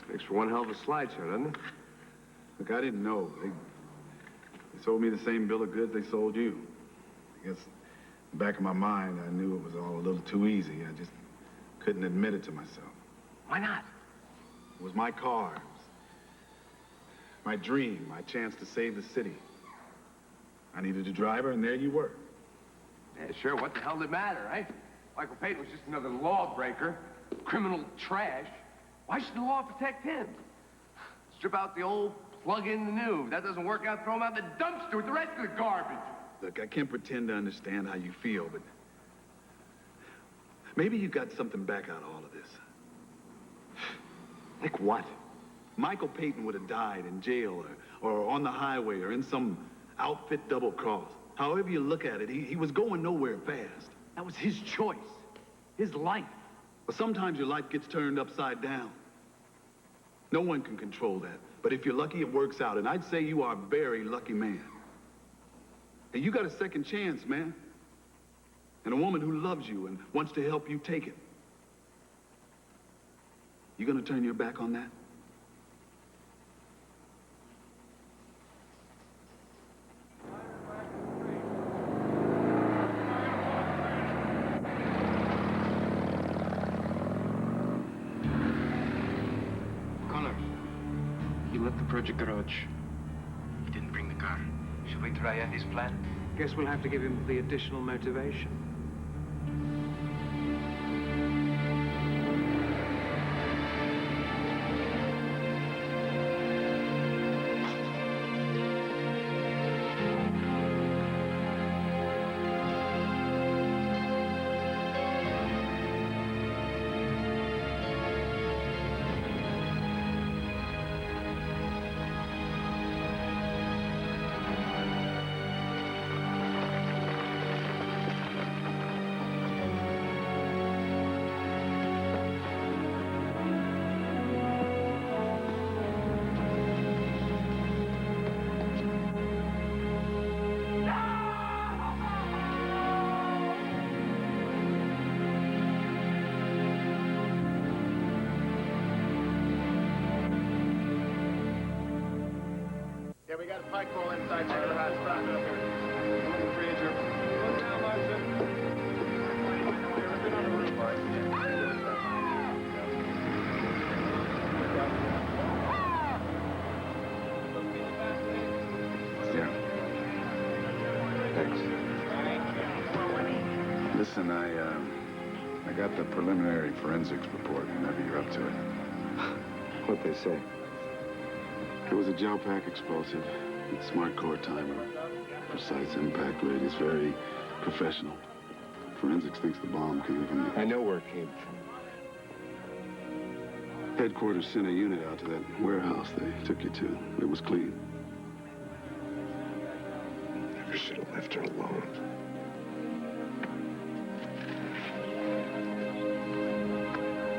Makes for one hell of a slideshow, doesn't it?
Look, I didn't know. They sold me the same bill of goods they sold you. I guess in the back of my mind, I knew it was all a little too easy. I just couldn't admit it to myself.
Why not?
It was my car. It was my dream, my chance to save the city. I needed a driver, and there you were.
Yeah, sure. What the hell did it matter, right? Michael Payton was just another lawbreaker, criminal trash. Why should the law protect him? Strip out the old, plug in the new. If that doesn't work out, throw him out in the dumpster with the rest of the garbage.
Look, I can't pretend to understand how you feel, but maybe you got something back out of all of this. Like what? Michael Payton would have died in jail or on the highway or in some outfit double cross. However you look at it, he was going nowhere fast. That was his choice, his life. But sometimes your life gets turned upside down. No one can control that. But if you're lucky, it works out. And I'd say you are a very lucky man. And you got a second chance, man. And a woman who loves you and wants to help you take it. You gonna turn your back on that?
Project garage.
He didn't bring the car. Should we try Andy's plan?
Guess we'll have to give him the additional motivation.
We got a pike pole inside there. Hot spot. Moving freezer. Look down, Marshal. We've been on the roof, Mark.
Yeah. Thanks. Listen, I got the preliminary forensics report whenever you're up to it.
What'd they say?
It was a gel pack explosive with smart core timer, precise impact radius, very professional. Forensics thinks the bomb came from the...
I know where it came from.
Headquarters sent a unit out to that warehouse they took you to. It was clean.
Never should have left her alone.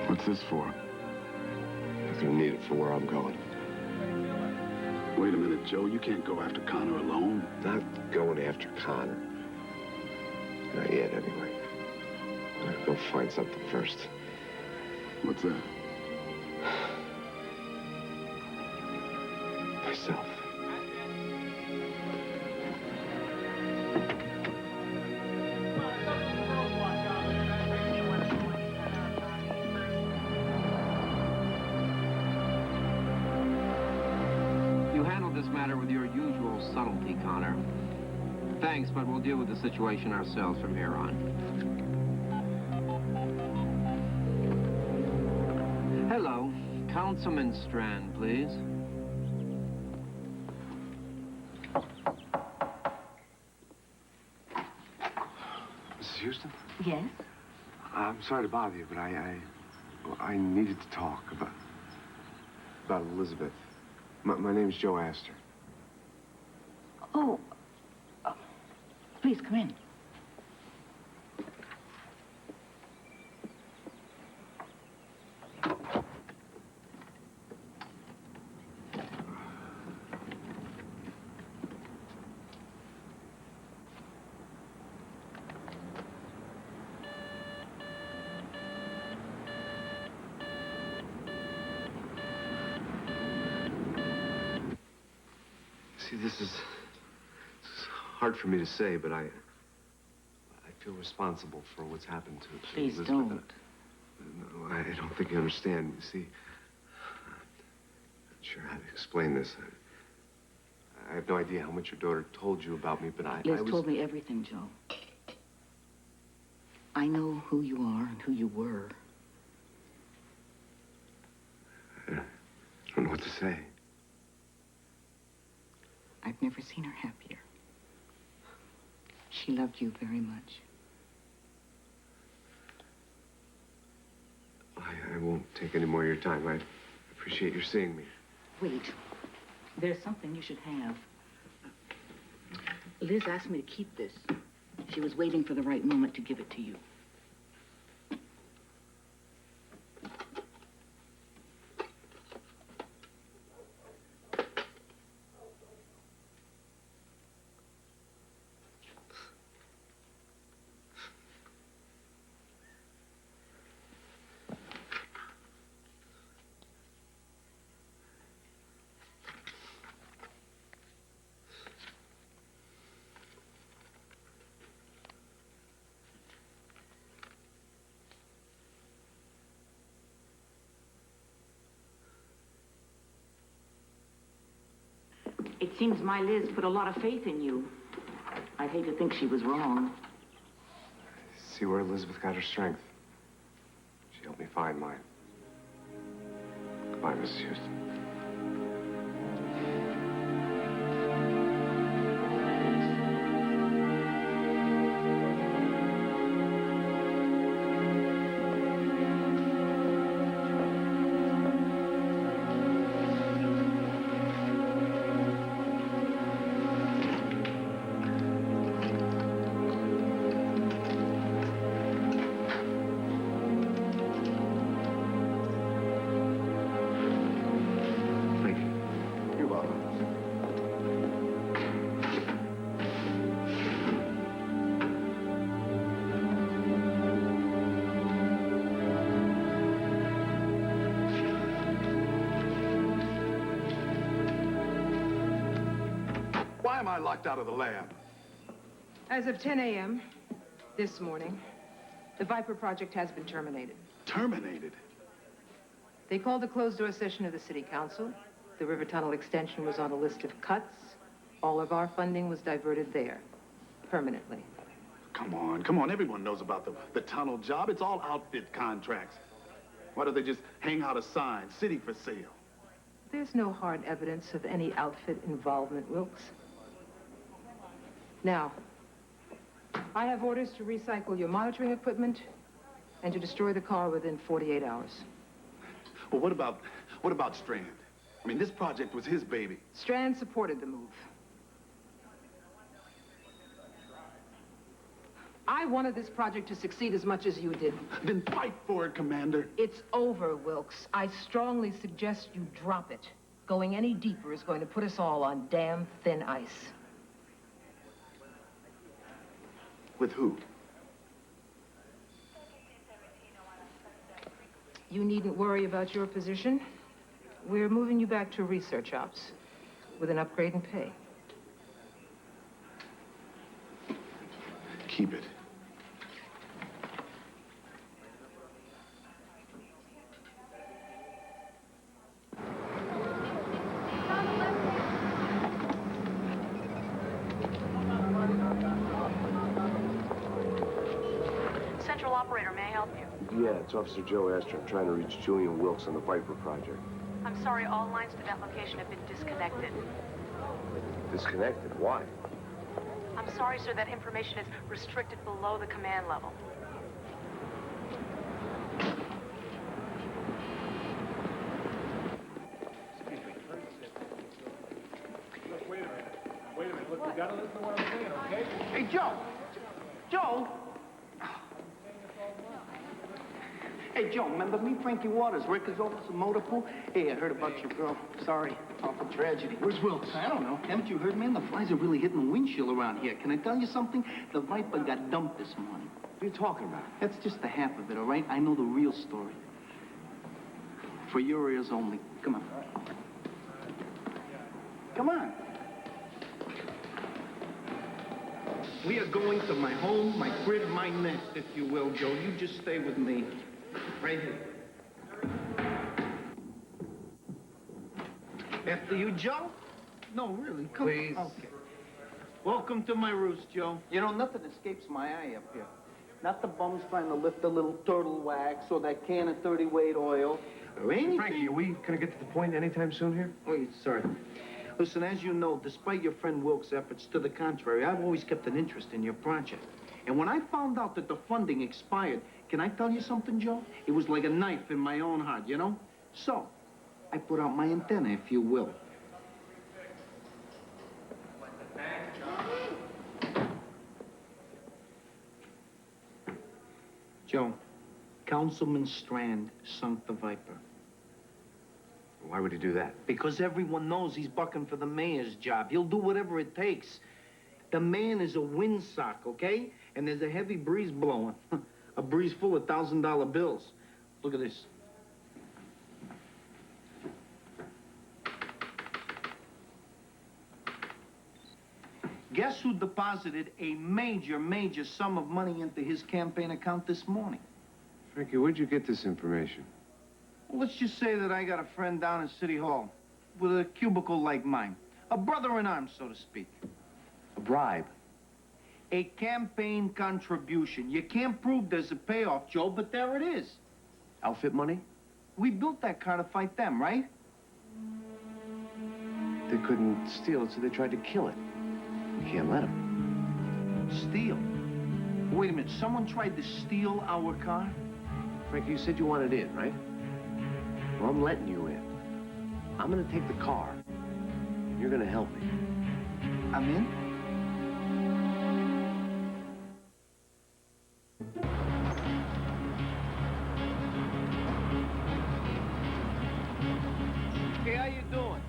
What's this for?
I'm gonna need it for where I'm going.
Wait a minute, Joe. You can't go after Connor alone.
Not going after Connor.
Not yet, anyway. I have to go find something first.
What's that?
Myself.
You handled this matter with your usual subtlety, Connor. Thanks, but we'll deal with the situation ourselves from here on. Hello. Councilman Strand, please.
Mrs. Houston?
Yes?
I'm sorry to bother you, but I needed to talk about Elizabeth. My name's Joe Astor.
Oh. Please come in.
See, this is hard for me to say, but I feel responsible for what's happened to
Please
Elizabeth.
don't.
No, I don't think you understand. You see, I'm not sure how to explain this. I have no idea how much your daughter told you about me, but
Liz told me everything, Joe. I know who you are and who you were.
I don't know what to say.
I've never seen her happier. She loved you very much.
I won't take any more of your time. I appreciate your seeing me.
Wait. There's something you should have. Liz asked me to keep this. She was waiting for the right moment to give it to you. It seems my Liz put a lot of faith in you. I'd hate to think she was wrong.
See where Elizabeth got her strength. She helped me find mine. Goodbye, Mrs. Houston.
Why am I locked out of the lab?
As of 10 a.m. this morning, the Viper project has been terminated.
Terminated?
They called a closed-door session of the City Council. The river tunnel extension was on a list of cuts. All of our funding was diverted there, permanently.
Come on. Everyone knows about the tunnel job. It's all outfit contracts. Why don't they just hang out a sign, city for sale?
There's no hard evidence of any outfit involvement, Wilkes. Now, I have orders to recycle your monitoring equipment and to destroy the car within 48 hours.
Well, what about Strand? I mean, this project was his baby.
Strand supported the move. I wanted this project to succeed as much as you did.
Then fight for it, Commander.
It's over, Wilkes. I strongly suggest you drop it. Going any deeper is going to put us all on damn thin ice.
With who?
You needn't worry about your position. We're moving you back to research ops with an upgrade in pay.
Keep it.
Central operator, may I help you?
Yeah, it's Officer Joe Astor. I'm trying to reach Julian Wilkes on the Viper project.
I'm sorry, all lines to that location have been disconnected.
Disconnected? Why?
I'm sorry, sir, that information is restricted below the command level.
Look, wait a minute. Wait a minute. Look, you gotta listen to what I'm saying, okay?
Hey, Joe! Joe! Hey, Joe, remember me, Frankie Waters, Ricker's office, motor pool? Hey, I heard about your girl. Sorry, awful tragedy. Where's Wilkes? I don't know. Haven't you heard, man? The flies are really hitting the windshield around here. Can I tell you something? The Viper got dumped this morning.
What are you talking about?
That's just the half of it, all right? I know the real story. For your ears only. Come on. Come on. We are going to my home, my crib, my nest, if you will, Joe. You just stay with me. Right here. After you, Joe? No, really. Come.
Please.
Okay. Welcome to my roost, Joe. You know, nothing escapes my eye up here. Not the bums trying to lift a little turtle wax or that can of 30-weight oil or anything.
Frankie, are we gonna get to the point anytime soon here?
Oh, sorry. Listen, as you know, despite your friend Wilkes' efforts to the contrary, I've always kept an interest in your project. And when I found out that the funding expired, can I tell you something, Joe? It was like a knife in my own heart, you know? So, I put out my antenna, if you will. Joe, Councilman Strand sunk the Viper.
Why would he do that?
Because everyone knows he's bucking for the mayor's job. He'll do whatever it takes. The man is a windsock, okay? And there's a heavy breeze blowing. A breeze full of $1,000 bills. Look at this. Guess who deposited a major sum of money into his campaign account this morning?
Frankie, where'd you get this information?
Well, let's just say that I got a friend down in City Hall with a cubicle like mine. A brother in arms, so to speak.
A bribe?
A campaign contribution. You can't prove there's a payoff, Joe, but there it is.
Outfit money?
We built that car to fight them, right?
They couldn't steal it, so they tried to kill it. We can't let them.
Steal? Wait a minute, someone tried to steal our car?
Frankie, you said you wanted in, right? Well, I'm letting you in. I'm gonna take the car. You're gonna help me.
I'm in? Hey, how you doing?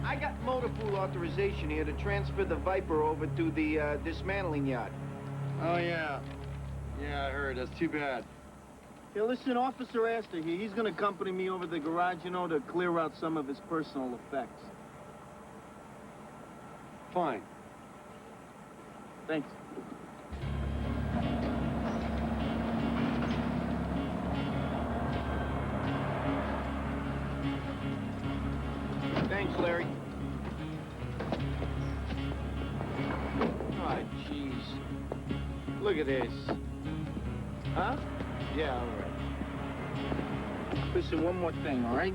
I got motor pool authorization here to transfer the Viper over to the dismantling yard.
Oh, yeah. Yeah, I heard. That's too bad.
Hey, listen, Officer Astor here. He's gonna accompany me over to the garage, you know, to clear out some of his personal effects.
Fine.
Thanks. Thanks, Larry. Oh, jeez. Look at this. Huh? Yeah, all right. Listen, one more thing, all right?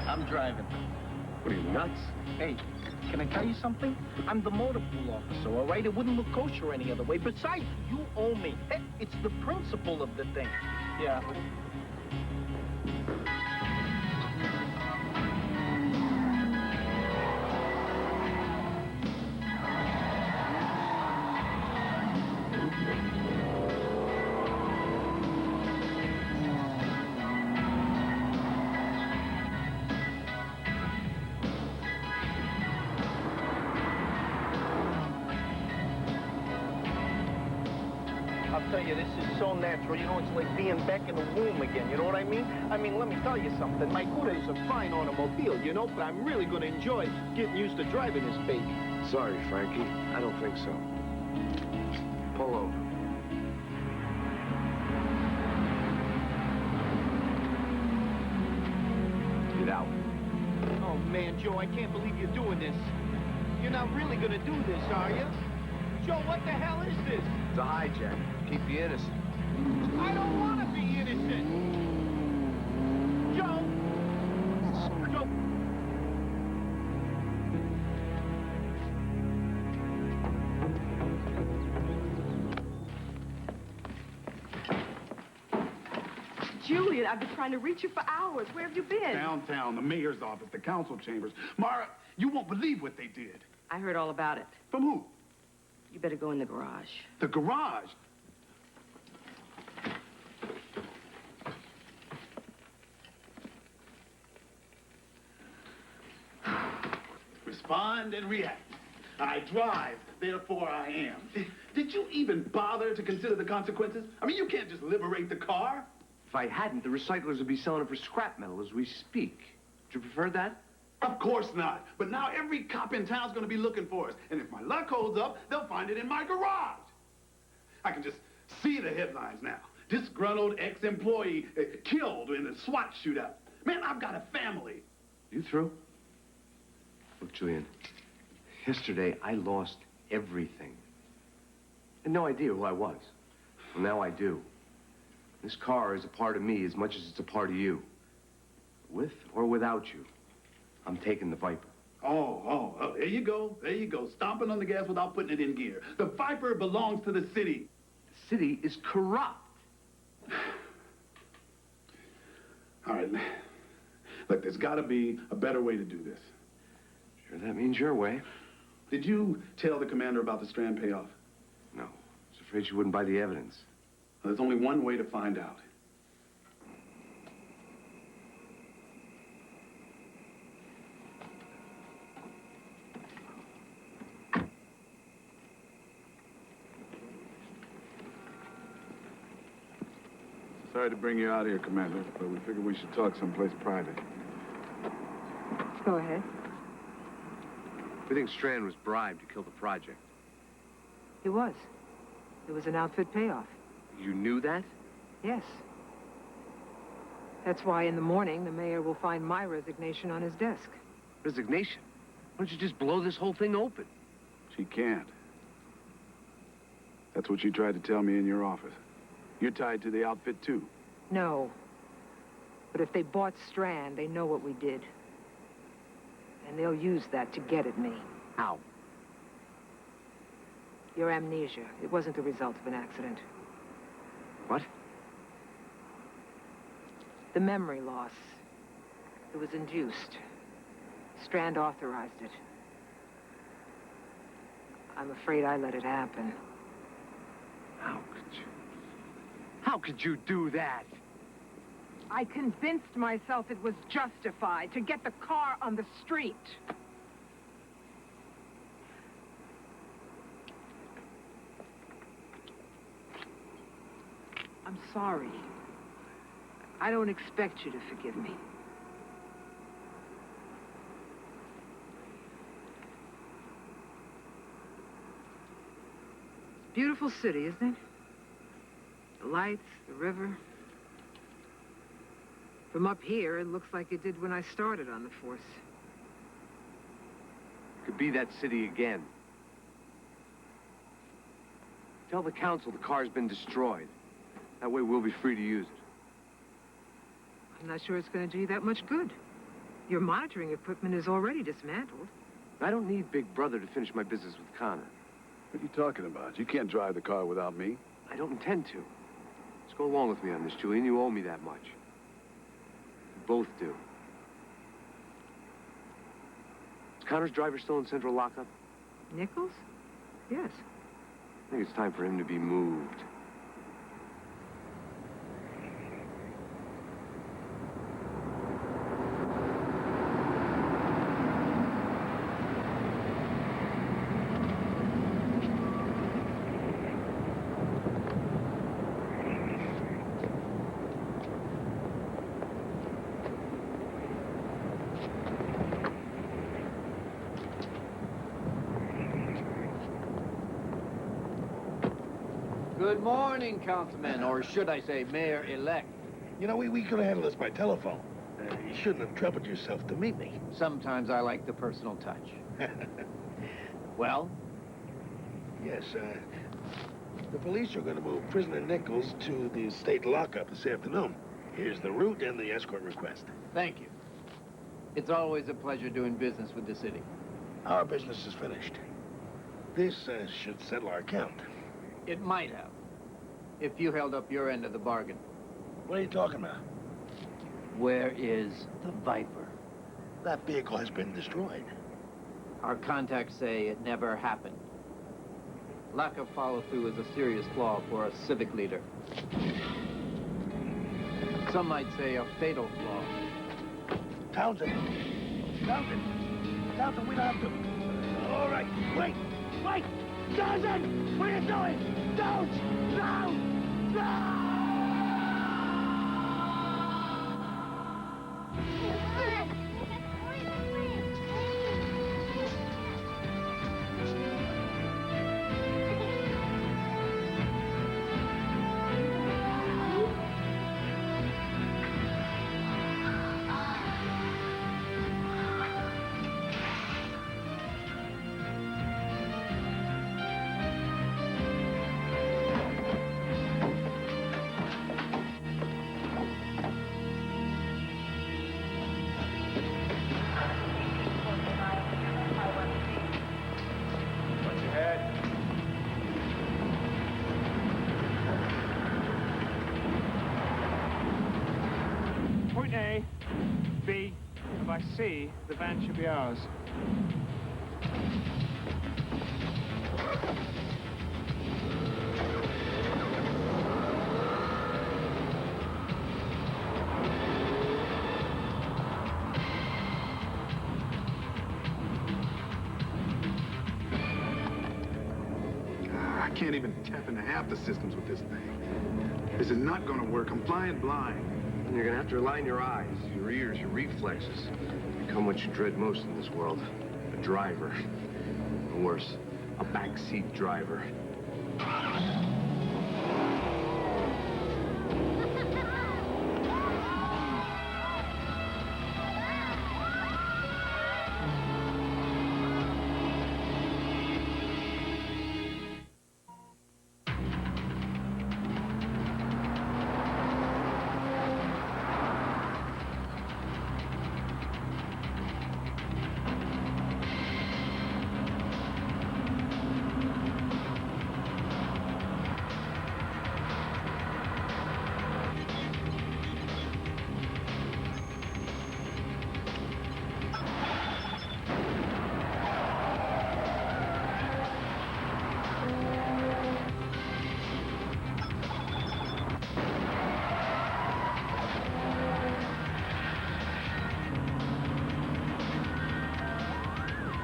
I'm driving.
What are you, nuts?
Hey, can I tell you something? I'm the motor pool officer, all right? It wouldn't look kosher any other way. Besides, you owe me. Hey, it's the principle of the thing. Yeah. I'll tell you, this is so natural. You know, it's like being back in the womb again. You know what I mean? I mean, let me tell you something. My Cuda is a fine automobile, you know, but I'm really going to enjoy getting used to driving this baby.
Sorry, Frankie. I don't think so. Pull over. Get out.
Oh, man, Joe, I can't believe you're doing this. You're not really going to do this, are you? Joe, what the hell is this?
It's a hijack. Keep you innocent.
I don't want to be innocent. Joe! Joe!
Julian, I've been trying to reach you for hours. Where have you been?
Downtown, the mayor's office, the council chambers. Mara, you won't believe what they did.
I heard all about it.
From who?
You better go in the garage.
The garage? Respond and react. I drive, therefore I am. Did you even bother to consider the consequences? I mean, you can't just liberate the car.
If I hadn't, the recyclers would be selling it for scrap metal as we speak. Would you prefer that?
Of course not. But now every cop in town's gonna be looking for us. And if my luck holds up, they'll find it in my garage. I can just see the headlines now. Disgruntled ex-employee killed in a SWAT shootout. Man, I've got a family.
You through? Look, Julian, yesterday I lost everything. I had no idea who I was. Well, now I do. This car is a part of me as much as it's a part of you. With or without you, I'm taking the Viper.
Oh, there you go. There you go. Stomping on the gas without putting it in gear. The Viper belongs to the city.
The city is corrupt.
All right. Look, there's got to be a better way to do this.
Sure, that means your way.
Did you tell the commander about the Strand payoff?
No. I was afraid she wouldn't buy the evidence.
Well, there's only one way to find out. Sorry to bring you out here, Commander, but we figured we should talk someplace private.
Go ahead.
We think Strand was bribed to kill the project.
It was. It was an outfit payoff.
You knew that?
Yes. That's why in the morning, the mayor will find my resignation on his desk.
Resignation? Why don't you just blow this whole thing open?
She can't. That's what she tried to tell me in your office. You're tied to the outfit, too.
No. But if they bought Strand, they know what we did. And they'll use that to get at me.
How?
Your amnesia. It wasn't the result of an accident.
What?
The memory loss. It was induced. Strand authorized it. I'm afraid I let it happen.
How could you? How could you do that?
I convinced myself it was justified to get the car on the street. I'm sorry. I don't expect you to forgive me. Beautiful city, isn't it? The lights, the river. From up here, it looks like it did when I started on the force.
Could be that city again. Tell the council the car's been destroyed. That way we'll be free to use it.
I'm not sure it's going to do you that much good. Your monitoring equipment is already dismantled.
I don't need Big Brother to finish my business with Connor.
What are you talking about? You can't drive the car without me.
I don't intend to. Just go along with me on this, Julian. You owe me that much. We both do. Is Connor's driver still in central lockup?
Nichols? Yes.
I think it's time for him to be moved.
Good morning, Councilman, or should I say Mayor-elect.
You know, we could have handled this by telephone. You shouldn't have troubled yourself to meet me.
Sometimes I like the personal touch. Well?
Yes, the police are going to move prisoner Nichols to the state lockup this afternoon. Here's the route and the escort request.
Thank you. It's always a pleasure doing business with the city.
Our business is finished. This should settle our account.
It might have, if you held up your end of the bargain.
What are you talking about?
Where is the Viper?
That vehicle has been destroyed.
Our contacts say it never happened. Lack of follow-through is a serious flaw for a civic leader. Some might say a fatal flaw.
Townsend, we don't have to. All right, wait! Townsend, what are you doing? Don't! No!
Point A, B, and by C, the van should be ours.
I can't even tap into half the systems with this thing. This is not going to work. I'm flying blind.
You're gonna have to rely on your eyes, your ears, your reflexes. Become what you dread most in this world. A driver. Or worse, a backseat driver.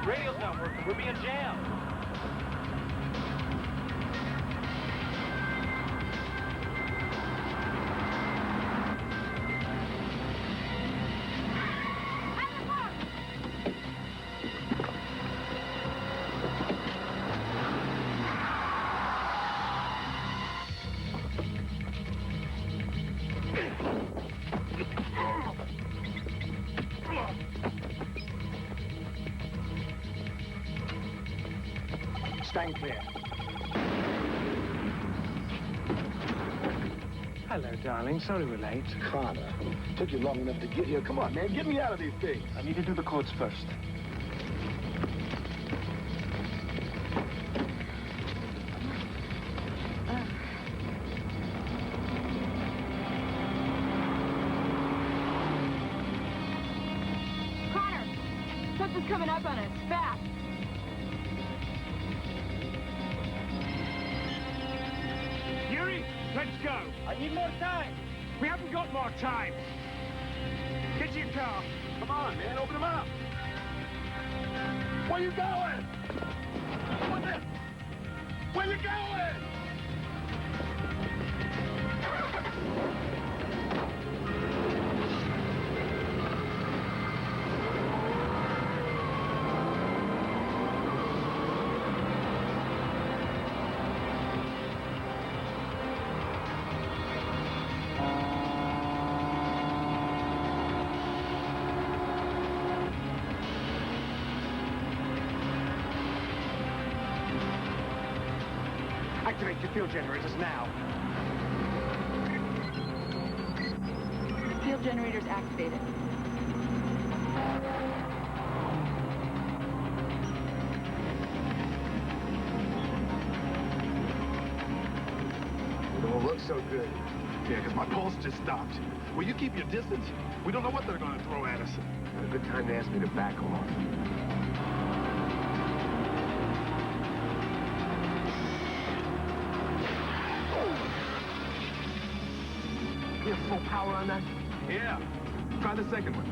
Radio's not working. We're being jammed.
Stand clear. Hello, darling. Sorry we're late.
Connor, took you long enough to get here. Come on, man, get me out of these things.
I need to do the codes first.
Connor, something's coming up on us. Fast.
Yuri, let's go.
I need more time.
We haven't got more time. Get to your car.
Come on, man, open them up. Where you going? Where you going?
Activate your fuel generators now.
Field generators activated.
It don't look so good. Yeah, because my pulse just stopped. Will you keep your distance? We don't know what they're going to throw at us.
A good time to ask me to back off.
You have full power on that? Yeah. Try the second one.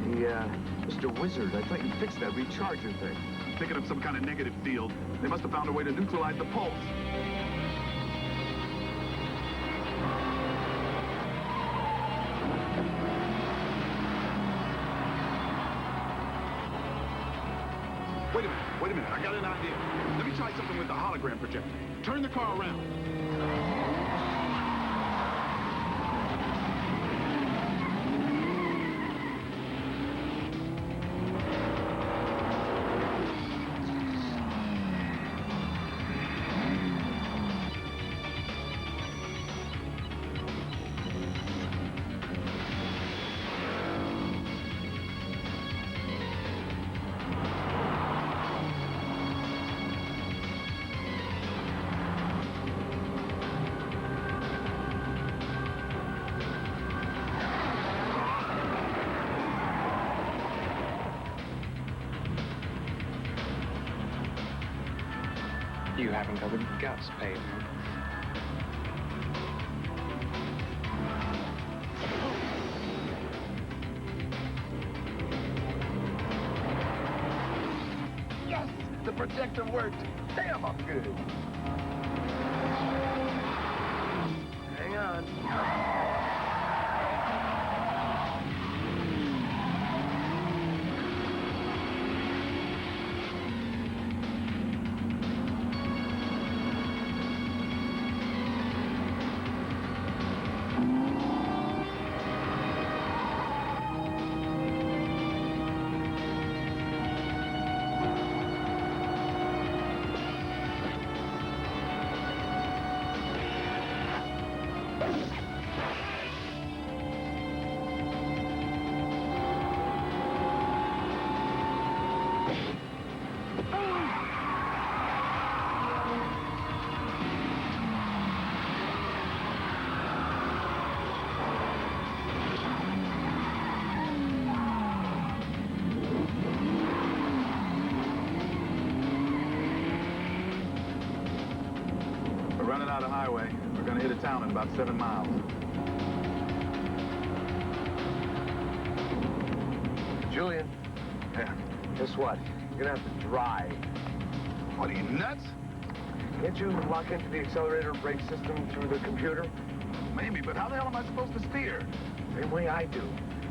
Hey, Mr. Wizard, I thought you fixed that recharger thing.
Picking up some kind of negative field. They must have found a way to neutralize the pulse. Wait a minute, I got an idea. Let me try something with the hologram projector. Turn the car around.
You haven't got the guts, Peyton.
Yes! The projector worked. Damn, I'm good.
Hang on.
Running out of highway. We're gonna hit a town in about 7 miles.
Julian. Yeah. Guess what? You're gonna have to drive.
What, are you nuts?
Can't you lock into the accelerator and brake system through the computer?
Maybe, but how the hell am I supposed to steer?
Same way I do.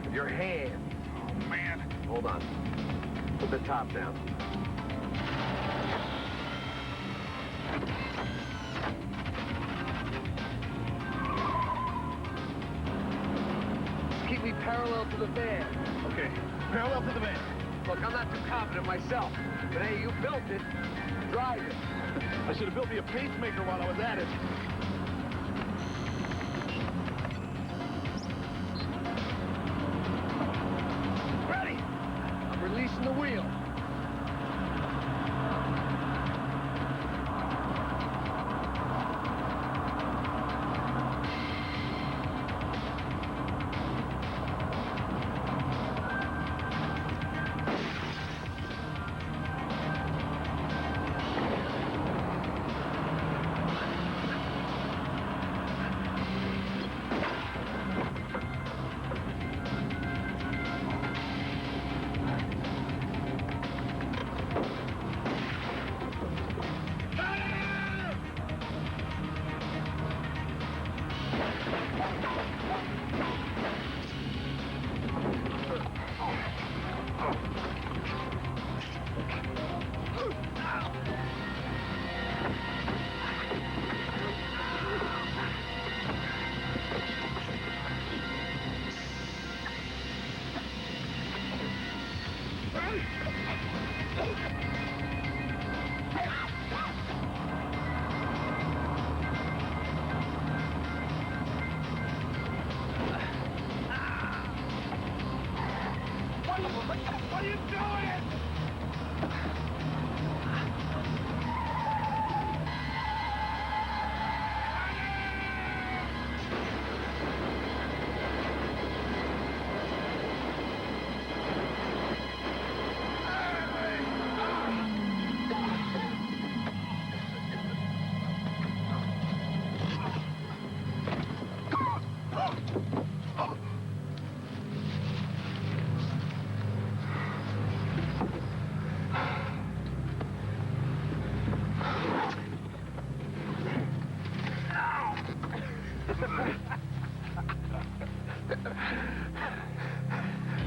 With your hand.
Oh, man.
Hold on. Put the top down. Keep me parallel to the van.
Okay, parallel to the van.
Look, I'm not too confident myself, but hey, you built it. Drive it.
I should have built me a pacemaker while I was at it.
Ready? I'm releasing the wheel.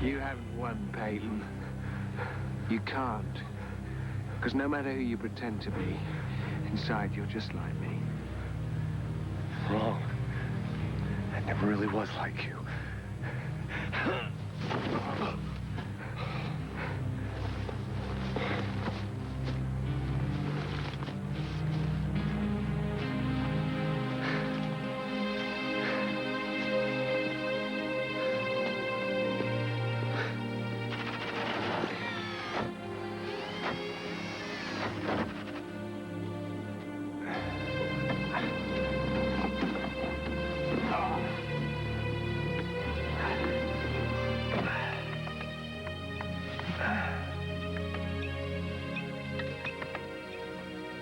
You haven't won, Peyton. You can't. Because no matter who you pretend to be, inside you're just like me.
Wrong. I never really was like you.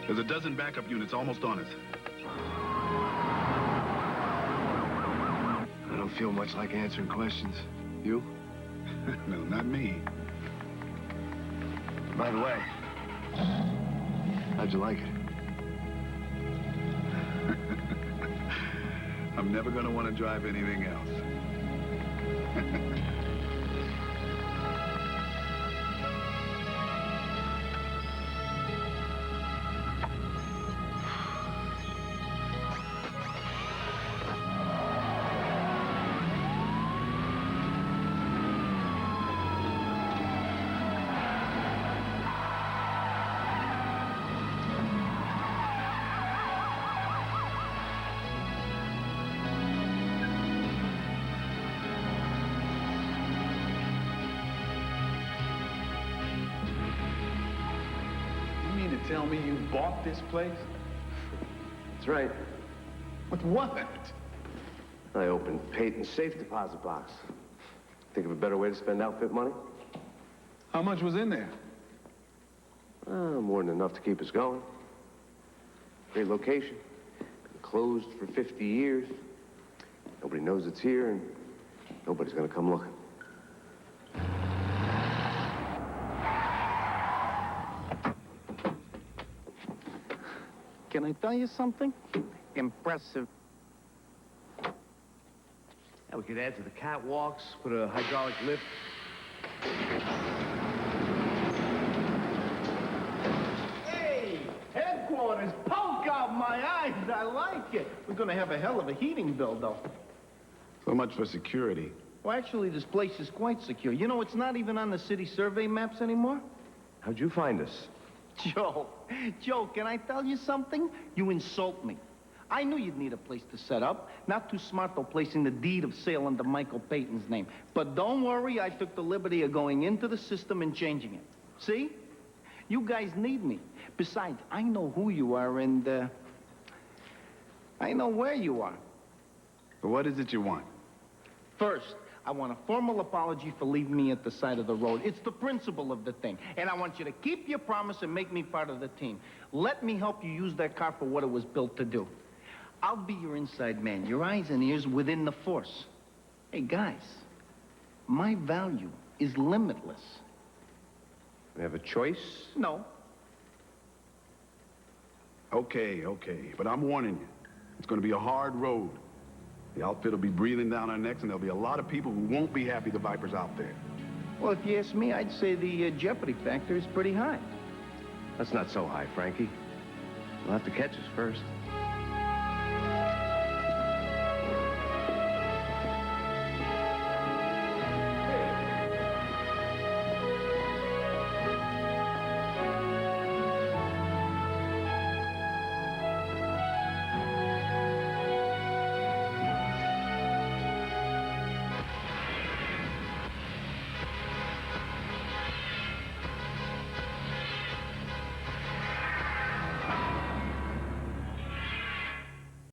There's a dozen backup units almost on us.
I don't feel much like answering questions. You?
No, not me.
By the way, how'd you like it?
I'm never gonna want to drive anything else.
Tell me you bought this place?
That's right.
With what?
I opened Peyton's safe deposit box. Think of a better way to spend outfit money?
How much was in there?
More than enough to keep us going. Great location. Been closed for 50 years. Nobody knows it's here, and nobody's gonna come looking.
Can I tell you something? Impressive.
Yeah, we could add to the catwalks, put a hydraulic lift.
Hey, headquarters, poke out my eyes. I like it. We're gonna have a hell of a heating bill, though.
So much for security.
Well, actually, this place is quite secure. You know, it's not even on the city survey maps anymore.
How'd you find us?
Joe, can I tell you something? You insult me. I knew you'd need a place to set up. Not too smart, though, placing the deed of sale under Michael Peyton's name. But don't worry, I took the liberty of going into the system and changing it. See? You guys need me. Besides, I know who you are, and, I know where you are.
But what is it you want?
First, I want a formal apology for leaving me at the side of the road. It's the principle of the thing. And I want you to keep your promise and make me part of the team. Let me help you use that car for what it was built to do. I'll be your inside man, your eyes and ears within the force. Hey, guys, my value is limitless.
We have a choice?
No.
Okay, but I'm warning you. It's gonna be a hard road. The outfit will be breathing down our necks, and there'll be a lot of people who won't be happy the Viper's out there.
Well, if you ask me, I'd say the jeopardy factor is pretty high.
That's not so high, Frankie. You'll have to catch us first.